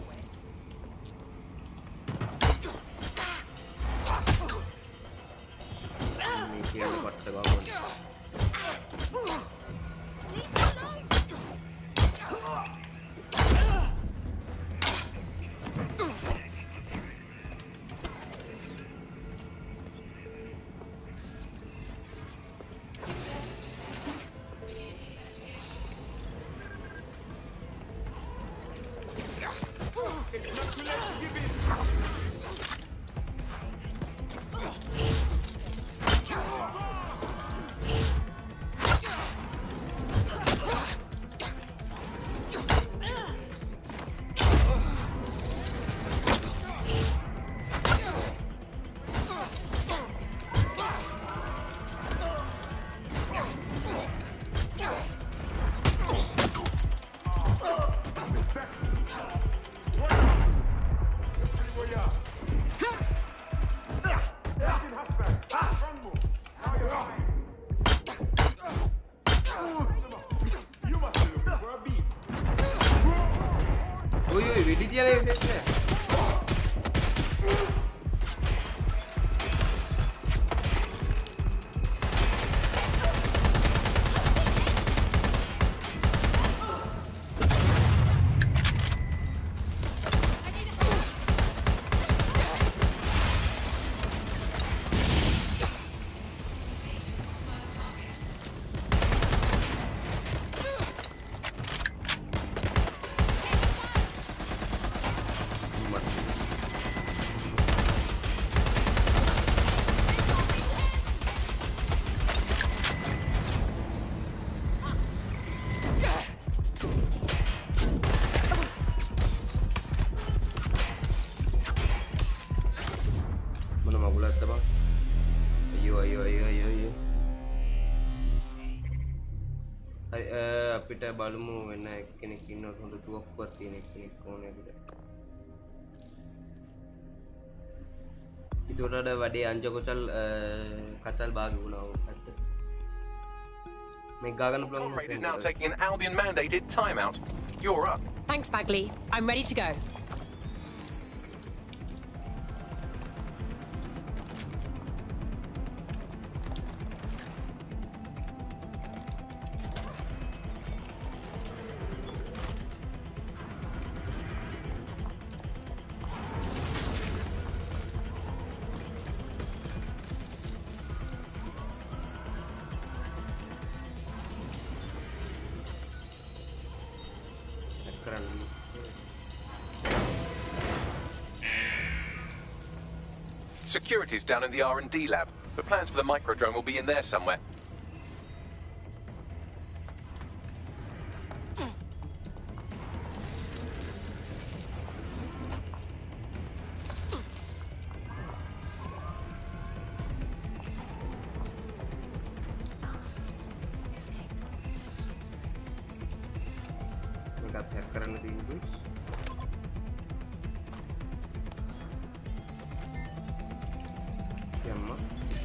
S4: අපිට බලමු වෙන කෙනෙක් ඉන්නවද හොඳ තුවක්කුවක් තියෙන කෙනෙක් ඕනේ අපිට. ඒකට වැඩි අංජකොචල් කචල් භාගි වුණා උන්ට. මේ ගාගන ප්ලොන්
S2: is now taking an Albion mandated timeout. You're up.
S15: Thanks, Bagley. I'm ready to go.
S2: Security's down in the R&D lab. The plans for the microdrone will be in there somewhere.
S4: hack කරන්න තියෙන්නේ.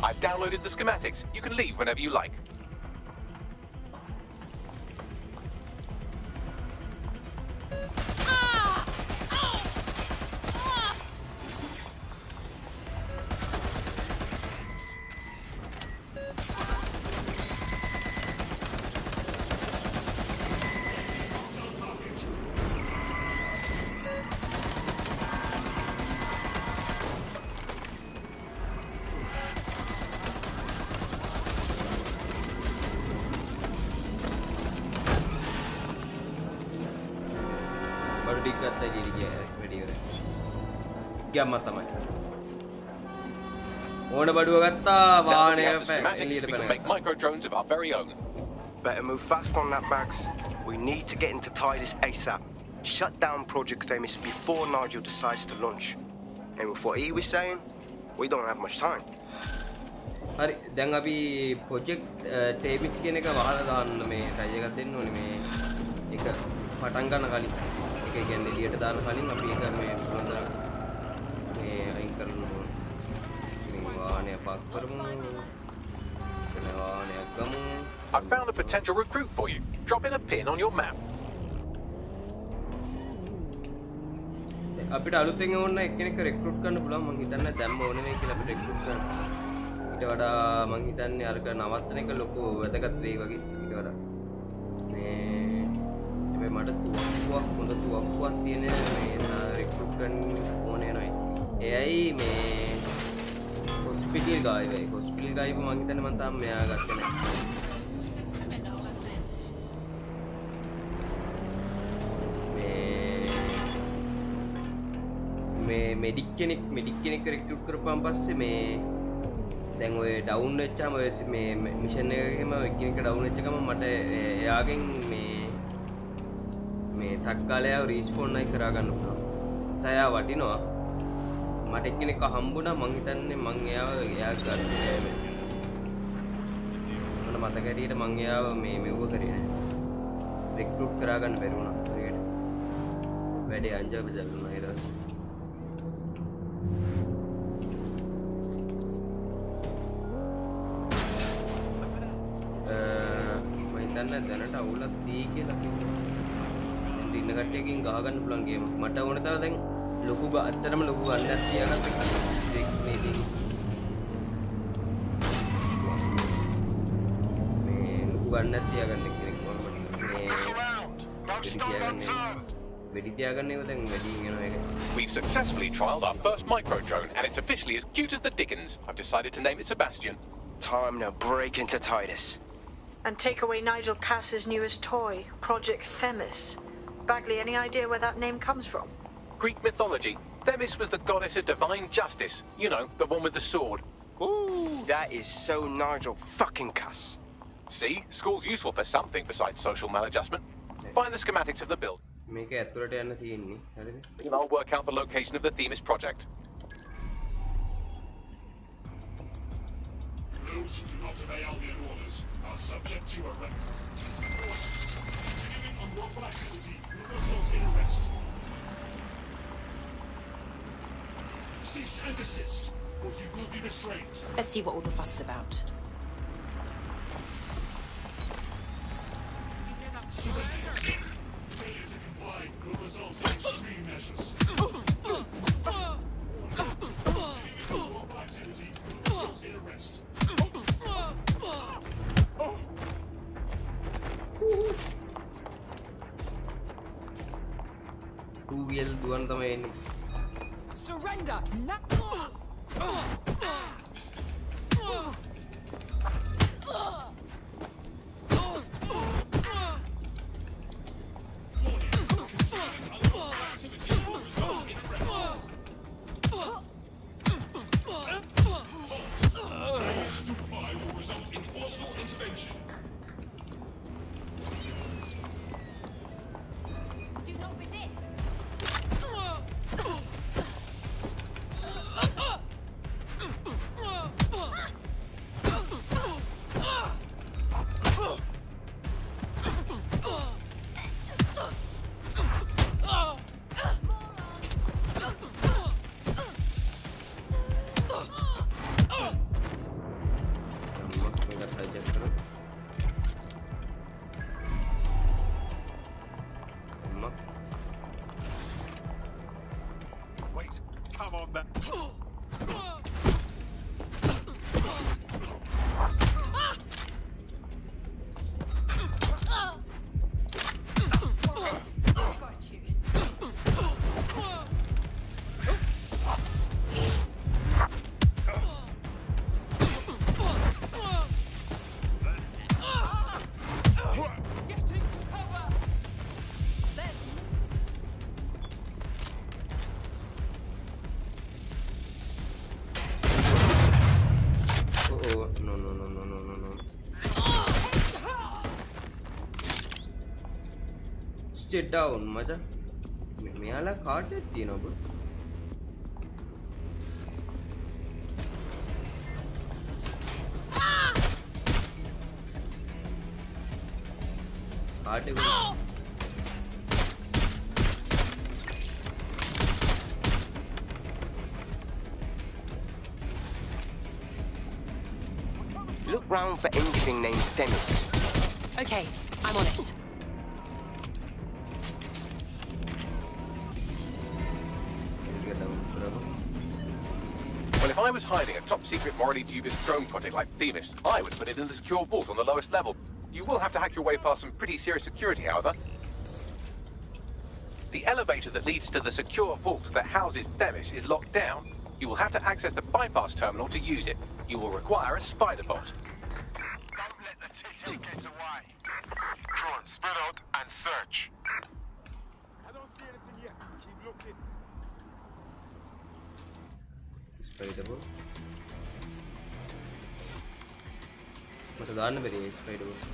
S2: I've downloaded the schematics. You can leave whenever you like. We can make micro drones of our very own.
S14: Better move fast on that, Bags. We need to get into Titus ASAP. Shut down Project Themis before Nigel decides to launch. And with what he was saying, we don't have much time.
S4: Hari, දැන් අපි project Themis කියන එක වහලා දාන්න මේ try එකක් දෙන්න ඕනේ මේ එක පටන් ගන්න කලින්. ඒක කියන්නේ එළියට දාන්න කලින් අපි ඒක මේ හොඳ මේ අයින් කරන්න ඕනේ. මේ වාහනය පාක් කරමු.
S2: I've found a potential recruit for you. Drop in a pin on your map.
S4: අපිට අලුතෙන් ඕන එක්කෙනෙක් recruit කරන්න පුළුවන් මං හිතන්නේ දැම්ම ඕනේ නේ කියලා අපිට recruit කරන්න. ඊට වඩා මං හිතන්නේ අරක නවත්තන එක ලොකු වැදගත් වෙයි වගේ ඊට වඩා. මේ හැබැයි මට තුවක්කුවක් හොඳ තුවක්කුවක් තියෙන මේ recruit කරන්න ඕනේ නයි. එයයි මේ hospital guy way. Hospital guy මං හිතන්නේ මං තාම මෙයා ගත්තේ නැහැ. මේ medic කෙනෙක් recruit කරපුවාන් පස්සේ මේ දැන් ඔය down වෙච්චාම ඔය මේ mission එකකම එක්කෙනෙක් down වෙච්ච ගමන් මට එයාගෙන් මේ තක්කාලයාව respawn නයි කරා ගන්න පුළුවන්. සයා වටිනවා. මට එක්කෙනෙක් හම්බුණා මං හිතන්නේ මං එයා ගත්තේ මට මතක හැටියට මං එයාව මේ මෙව්ව කරේ නෑ recruit කරා ගන්න බැරි වුණා ඒකට වැඩේ අංජා බෙදලා ඊට පස්සේ මම හිතන්නේ දැනට අවුලක් තියෙයි කියලා දැන් ඉන්න කට්ටියකින් ගහ ගන්න පුළුවන් ගේම මට ඕන තව දැන් ලොකු අත්‍තරම ලොකු ගන්නක් තියාගත්ත මේ ලොකු ගන්නක් තියාගන්න කෙනෙක්
S2: We've successfully trialed our first micro drone and it's officially as cute as the Dickens. I've decided to name it Sebastian.
S14: Time to break into Titus.
S7: And take away Nigel Cass's newest toy, Project Themis. Bagley, any idea where that name comes from?
S2: Greek mythology. Themis was the goddess of divine justice. You know, the one with the sword.
S14: Ooh, that is so Nigel fucking Cass.
S2: See? School's useful for something besides social maladjustment. Find the schematics of the build. And I'll work out the location of the Themis project.
S8: Those who do not obey Albion orders are subject to arrest. Continuing unlawful activity will result in arrest. Cease and desist, or you will be restrained.
S15: Let's see what all the fuss is about.
S8: Failure to comply will result in extreme measures. Unlawful activity will result in arrest.
S9: Surrender now!
S4: no. Stay down, macha. Mehala card is you know, bro. Card
S14: Look round for anything named Themis.
S15: Okay, I'm on it.
S2: Well, if I was hiding a top-secret, morally dubious drone project like Themis, I would put it in the secure vault on the lowest level. You will have to hack your way past some pretty serious security, however. The elevator that leads to the secure vault that houses Themis is locked down. You will have to access the bypass terminal to use it. You will require a spider bot.
S8: Don't let the TT get away. Drone, spread out and search.
S22: I don't see anything yet. Keep looking.
S4: Spider bot. Mata danna beriye spider bot.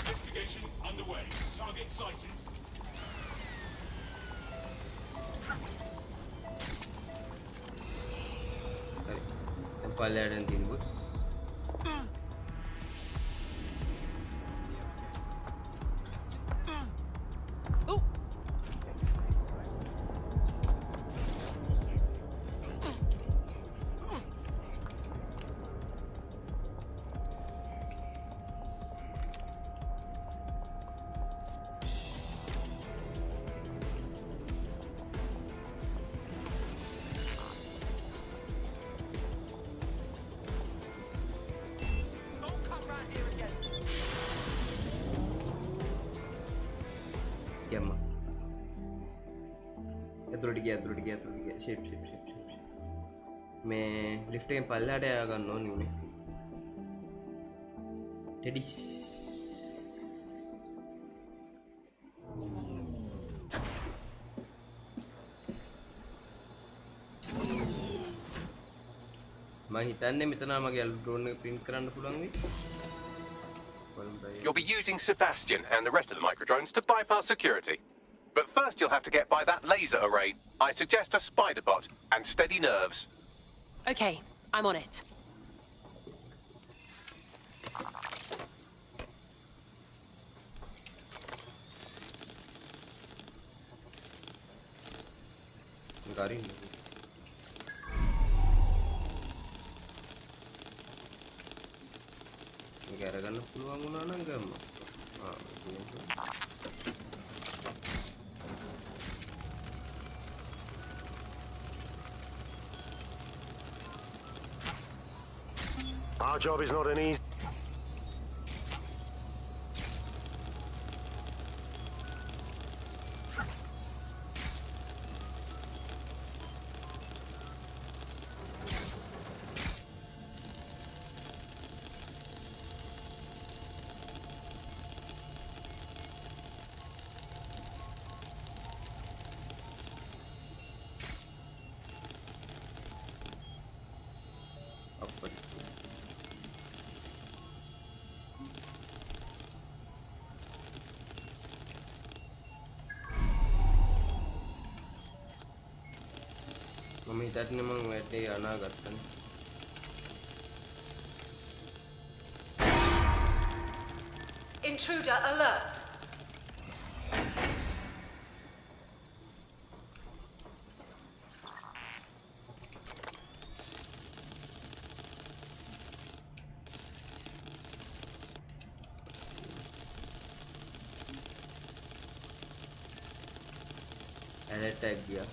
S8: Investigation underway. Target sighted.
S4: Empalad and inputs. Shape. मैं lift के पल्ला day आगा no new ने TDS मैं हिताने मितना मगे drone ने print कराने पुलांगी.
S2: You'll be using Sebastian and the rest of the microdrones to bypass security. But first you'll have to get by that laser array. I suggest a spider bot and steady nerves.
S15: Okay, I'm on it.
S4: Garin. Gara-gara peluang mana enggak mah?
S3: Our job is not an easy.
S4: මම හිතන්නේ මම වැඩේ අනාගතනේ.
S5: Intruder alert.
S4: Alert tag दिया.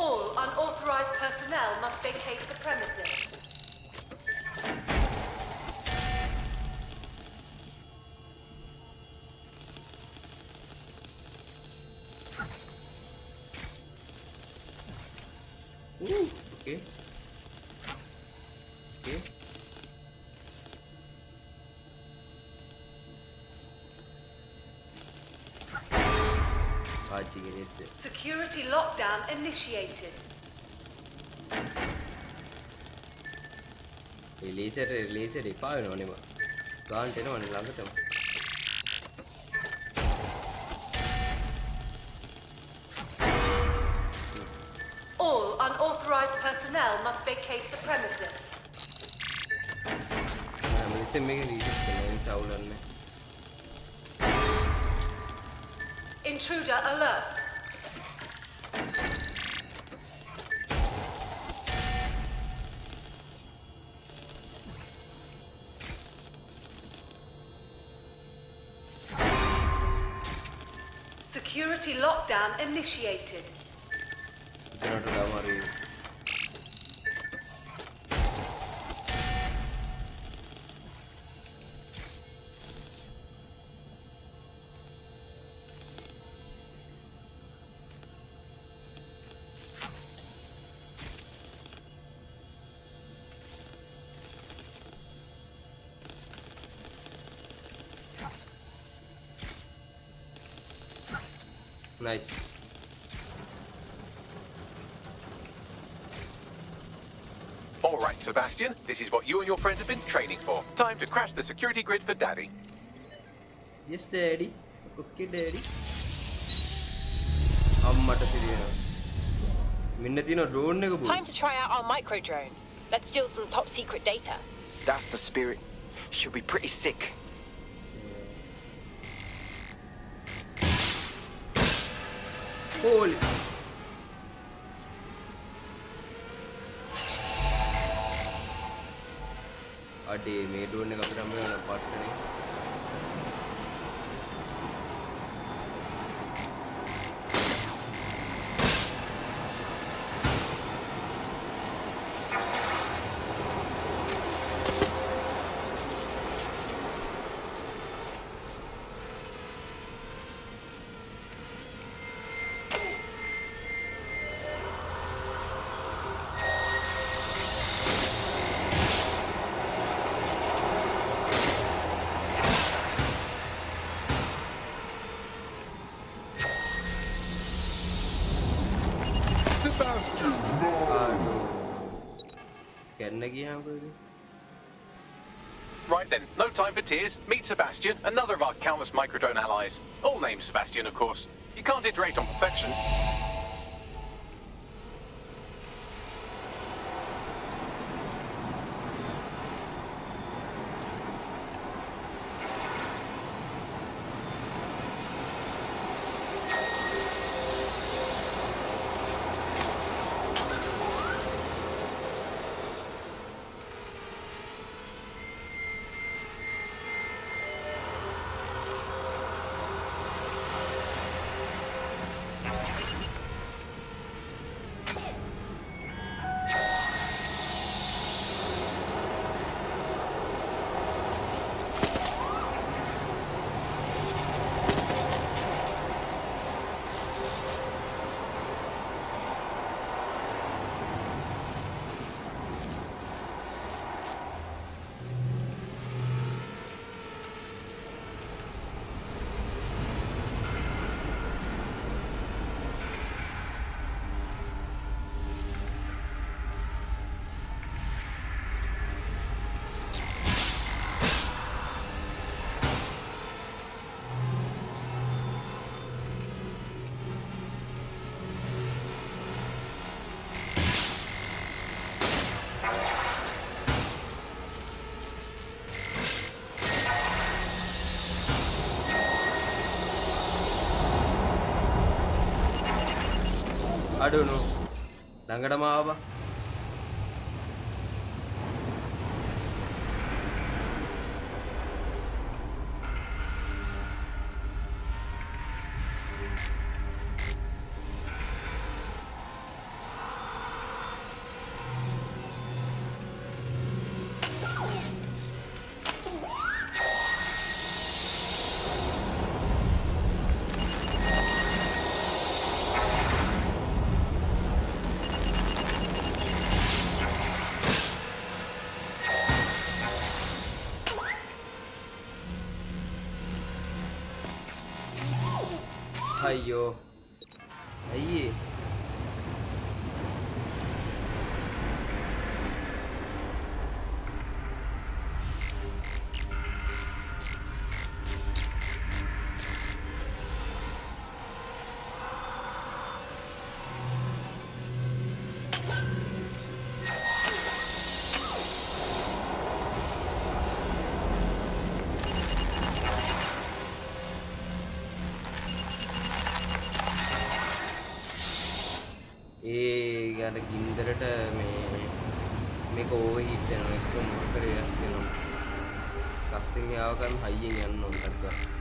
S5: All unauthorized personnel must vacate the premises.
S4: Okay. Okay.
S5: Security lockdown initiated.
S4: Laser එපා වෙනවනේ මම. ගාන්ට එනවනේ ළඟටම.
S5: All unauthorized personnel must vacate the premises.
S4: මේක රීසෙට් කරන්න සවුලන්නේ.
S5: Intruder alert. Security lockdown initiated.
S4: Nice.
S2: All right, Sebastian, this is what you and your friends have been training for. Time to crash the security grid for Daddy.
S4: Yes, Daddy. Okay, Daddy.
S24: Time to try out our micro drone. Let's steal some top secret data.
S14: That's the spirit. She'll be pretty sick.
S4: Holy. Ade me drone එක අපිට හම්බ වෙනවා පස්සනේ.
S2: Right then, no time for tears. Meet Sebastian, another of our countless microdrone allies. All named Sebastian, of course. You can't iterate on perfection.
S4: පාඩුණු ළඟටම ආවා අයියෝ අයියේ ගින්දරට මේක ඕවර්හීට් වෙනවා එක්ක මොකක් කරේ වෙනවා කස්සින් යාව ගන්න හයියෙන් යන්න ඕන ටක්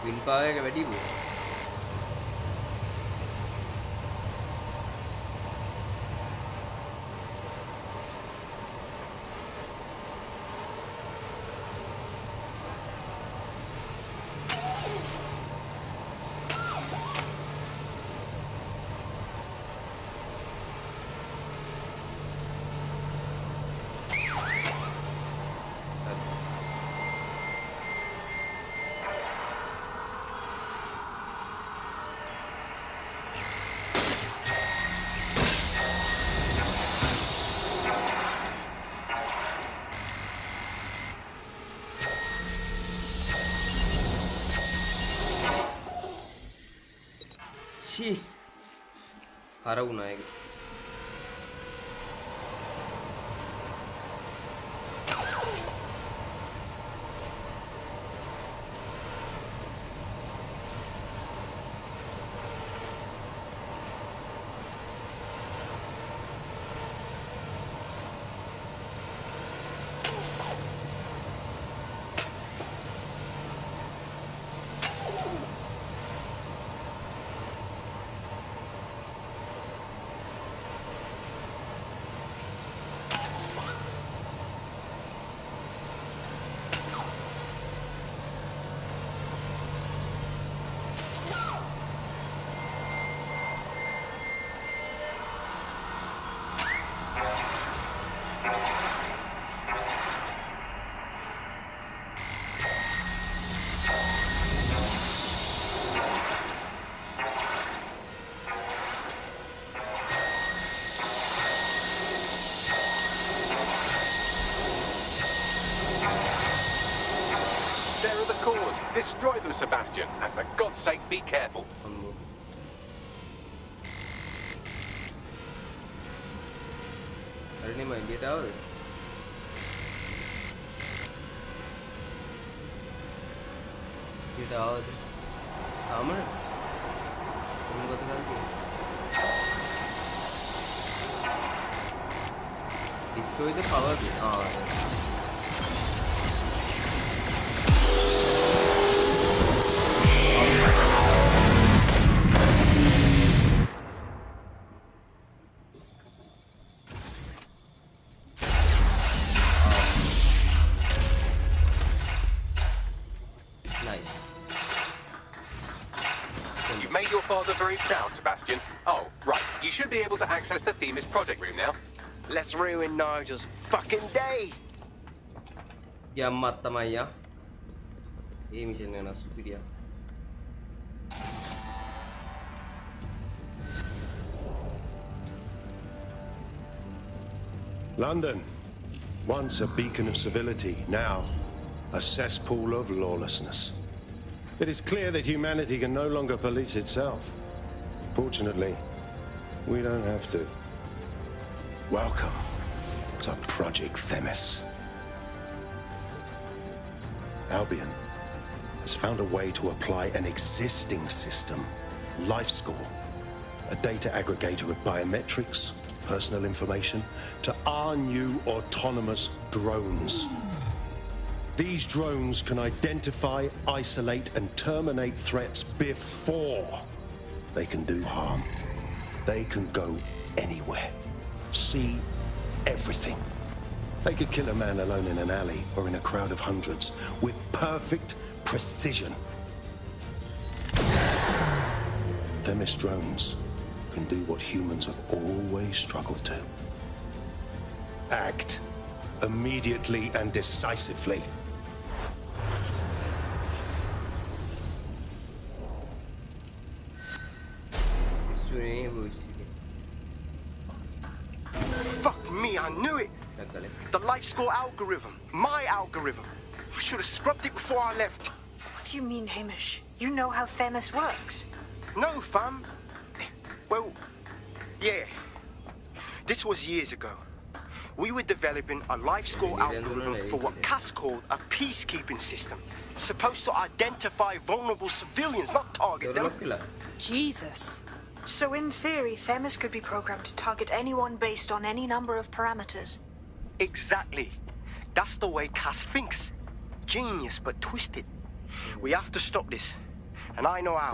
S4: වින් පාවර් එක වැඩි වුණා. Chi. Harauna එක.
S2: Destroy them, Sebastian, and for God's sake, be careful.
S4: Hari ni main dia tahu. Dia tahu. Sama. Kamu katakan tu. Destroy the power bit.
S2: Very proud, Sebastian. Oh, right. You should be able to access the Themis project room now.
S14: Let's ruin Nigel's fucking day.
S4: Jamat tamaya. Ini mission yang nak superior.
S3: London, once a beacon of civility, now a cesspool of lawlessness. It is clear that humanity can no longer police itself. Fortunately, we don't have to. Welcome to Project Themis. Albion has found a way to apply an existing system, LifeScore, a data aggregator of biometrics, personal information, to our new autonomous drones. These drones can identify, isolate, and terminate threats before they can do harm. They can go anywhere, see everything. They could kill a man alone in an alley or in a crowd of hundreds with perfect precision. Themis drones can do what humans have always struggled to. Act immediately and decisively.
S14: Fuck me, I knew it! The LifeScore algorithm. My algorithm. I should have scrubbed it before I left.
S7: What do you mean, Hamish? You know how Themis works?
S14: No, fam. Well, yeah. This was years ago. We were developing a LifeScore algorithm for what Cass called a peacekeeping system. Supposed to identify vulnerable civilians, not target them.
S7: Jesus. So in theory, Themis could be programmed to target anyone based on any number of parameters.
S14: Exactly. That's the way Cass thinks. Genius, but twisted. We have to stop this. And I know how.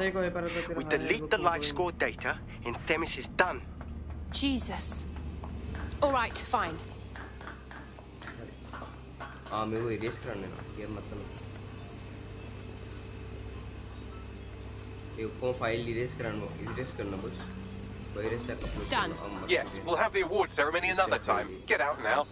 S14: We delete the LifeScore data, and Themis is done.
S15: Jesus. All right, fine.
S2: Done. Yes, we'll have the award ceremony another time. Get out now.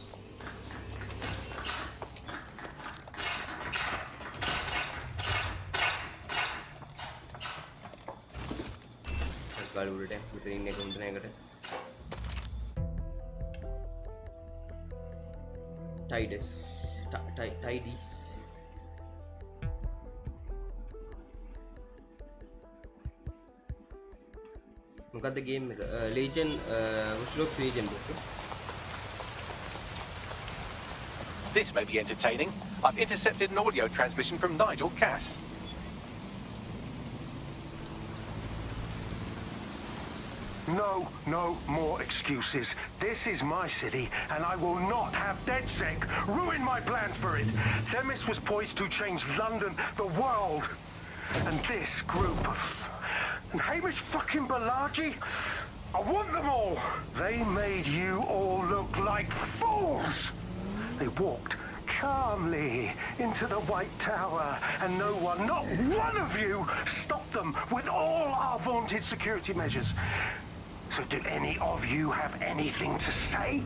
S4: Tidies. මොකද්ද game එක? Legion Watch Legion book.
S2: This may be entertaining. I've intercepted an audio transmission from Nigel Cass.
S3: No more excuses. This is my city, and I will not have DedSec ruin my plans for it. Themis was poised to change London, the world. And this group of... And Hamish fucking Balaji? I want them all. They made you all look like fools. They walked calmly into the White Tower, and no one, not one of you, stopped them with all our vaunted security measures. So do any of you have anything to say?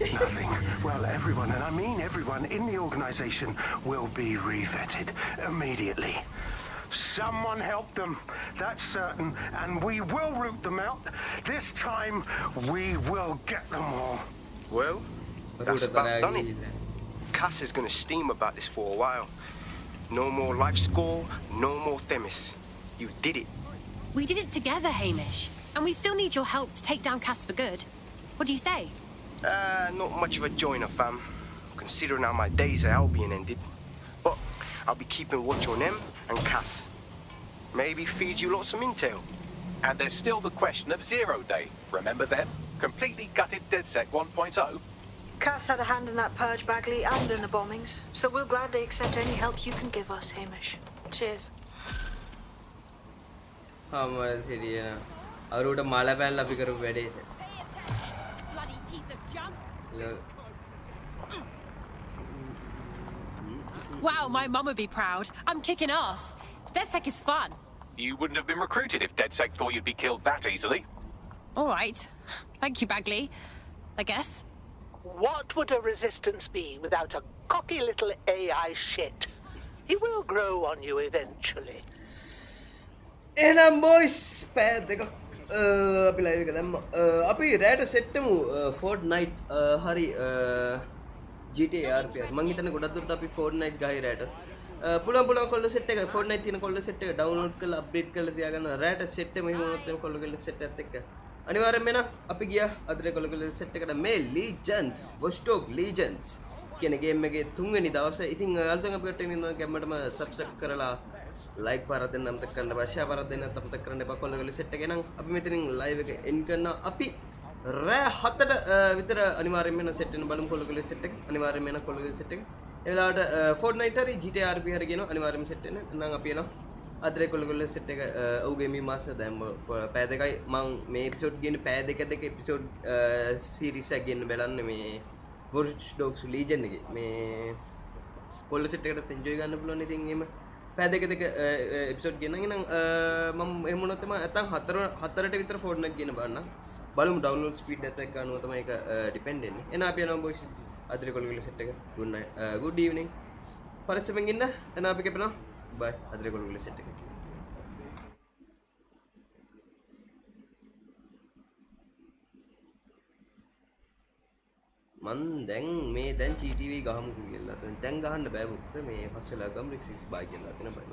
S3: Nothing. Well, everyone, and I mean everyone in the organization, will be revetted immediately. Someone help them, that's certain, and we will root them out. This time, we will get them all.
S14: Well, that's about done it. Cass is going to steam about this for a while. No more life score, no more Themis. You did it.
S15: We did it together, Hamish. And we still need your help to take down Cass for good. What do you say?
S14: Not much of a joiner, fam. Considering how my days at Albion ended. But I'll be keeping watch on them and Cass. Maybe feed you lots of intel.
S2: And there's still the question of Zero Day. Remember them? Completely gutted DedSec 1.0.
S7: Cass had a hand in that purge, Bagley, and in the bombings. So we'll gladly accept any help you can give us, Hamish. Cheers.
S4: අවරුට මල පැල්ල අපි කරපු වැඩේ.
S15: Wow, my mum would be proud. I'm kicking ass. DedSec is fun.
S2: You wouldn't have been recruited if DedSec thought you'd be killed that easily.
S15: All right. Thank you, Bagley. I guess.
S11: What would a resistance be without a cocky little AI shit? He will grow on you eventually.
S4: එහෙනම් boys පැය දෙකක් අපි live එක දැම්මා. අපි රැට set වෙමු Fortnite හරි GTA RPR. මං හිතන්නේ ගොඩක් දුරට අපි Fortnite ගහයි රැට. පුළුවන් කොල්ල සෙට් එක Fortnite තියෙන කොල්ල සෙට් එක ඩවුන්ලෝඩ් කරලා අප්ඩේට් කරලා තියාගන්න. රැට සෙට් එක මෙහෙම වුණොත් එම කොල්ල කෙල්ල සෙට් එකත් එක්ක. අනිවාර්යෙන්ම එන අපි ගියා අදේ කොල්ල කෙල්ල සෙට් එකට මේ Legends, Watchdog Legends කියන ගේම් එකේ 3 වෙනි දවසේ. ඉතින් අලුතෙන් අපි කට්ටිය ඉන්න ගැම්මටම subscribe කරලා like පාරක් දෙන්න අමතක කරන්න එපා, share පාරක් දෙන්න අමතක කරන්න එපා. කොල්ල කෙල්ල සෙට් එක නම් අපි මෙතනින් live එක end කරනවා. අපි රෑ 7ට විතර අනිවාර්යෙන්ම එන සෙට් වෙන බලමු කොල්ල කෙල්ල සෙට් එක. අනිවාර්යෙන්ම එන කොල්ල කෙල්ල සෙට් එක. ඒ වෙලාවට Fortnite හරි GTA RP හරි කියනවා අනිවාර්යෙන්ම සෙට් වෙන. නම් අපි එනවා අදේ කොල්ල කෙල්ල සෙට් එක. ඔව්ගේ මේ මාස දැන් පැය දෙකයි මම මේ එපිසෝඩ් ගේන්නේ පැය දෙක එපිසෝඩ් සීරීස් එක ගන්න බලන්නේ මේ Watchdog Legion එකේ. මේ කොල්ල සෙට් එකකට enjoy ගන්න පුළුවන්. ඉතින් එහෙම පැය දෙක එපිසෝඩ් ගෙනගෙන නම් මම එහෙම වුණොත් තමයි නැත්තම් 4ට විතර Fortnite ගෙන බලන්න. බලමු ඩවුන්ලෝඩ් ස්පීඩ් එකත් ගන්නව තමයි ඒක ඩිපෙන්ඩ් වෙන්නේ. එහෙනම් අපි යනවා boys අදේ කොල්ල කෙල්ල සෙට් එක. good night good evening. පරිස්සමෙන් ඉන්න. එහෙනම් අපි කැපෙනවා. bye අදේ කොල්ල කෙල්ල සෙට් එක. මන් දැන් මේ දැන් GTV ගහමුකෝ කියලා. දැන් ගහන්න බෑ බුක්. මේ පස්සේ ලා ගම් 6 බයි කියලා. එතන බයි.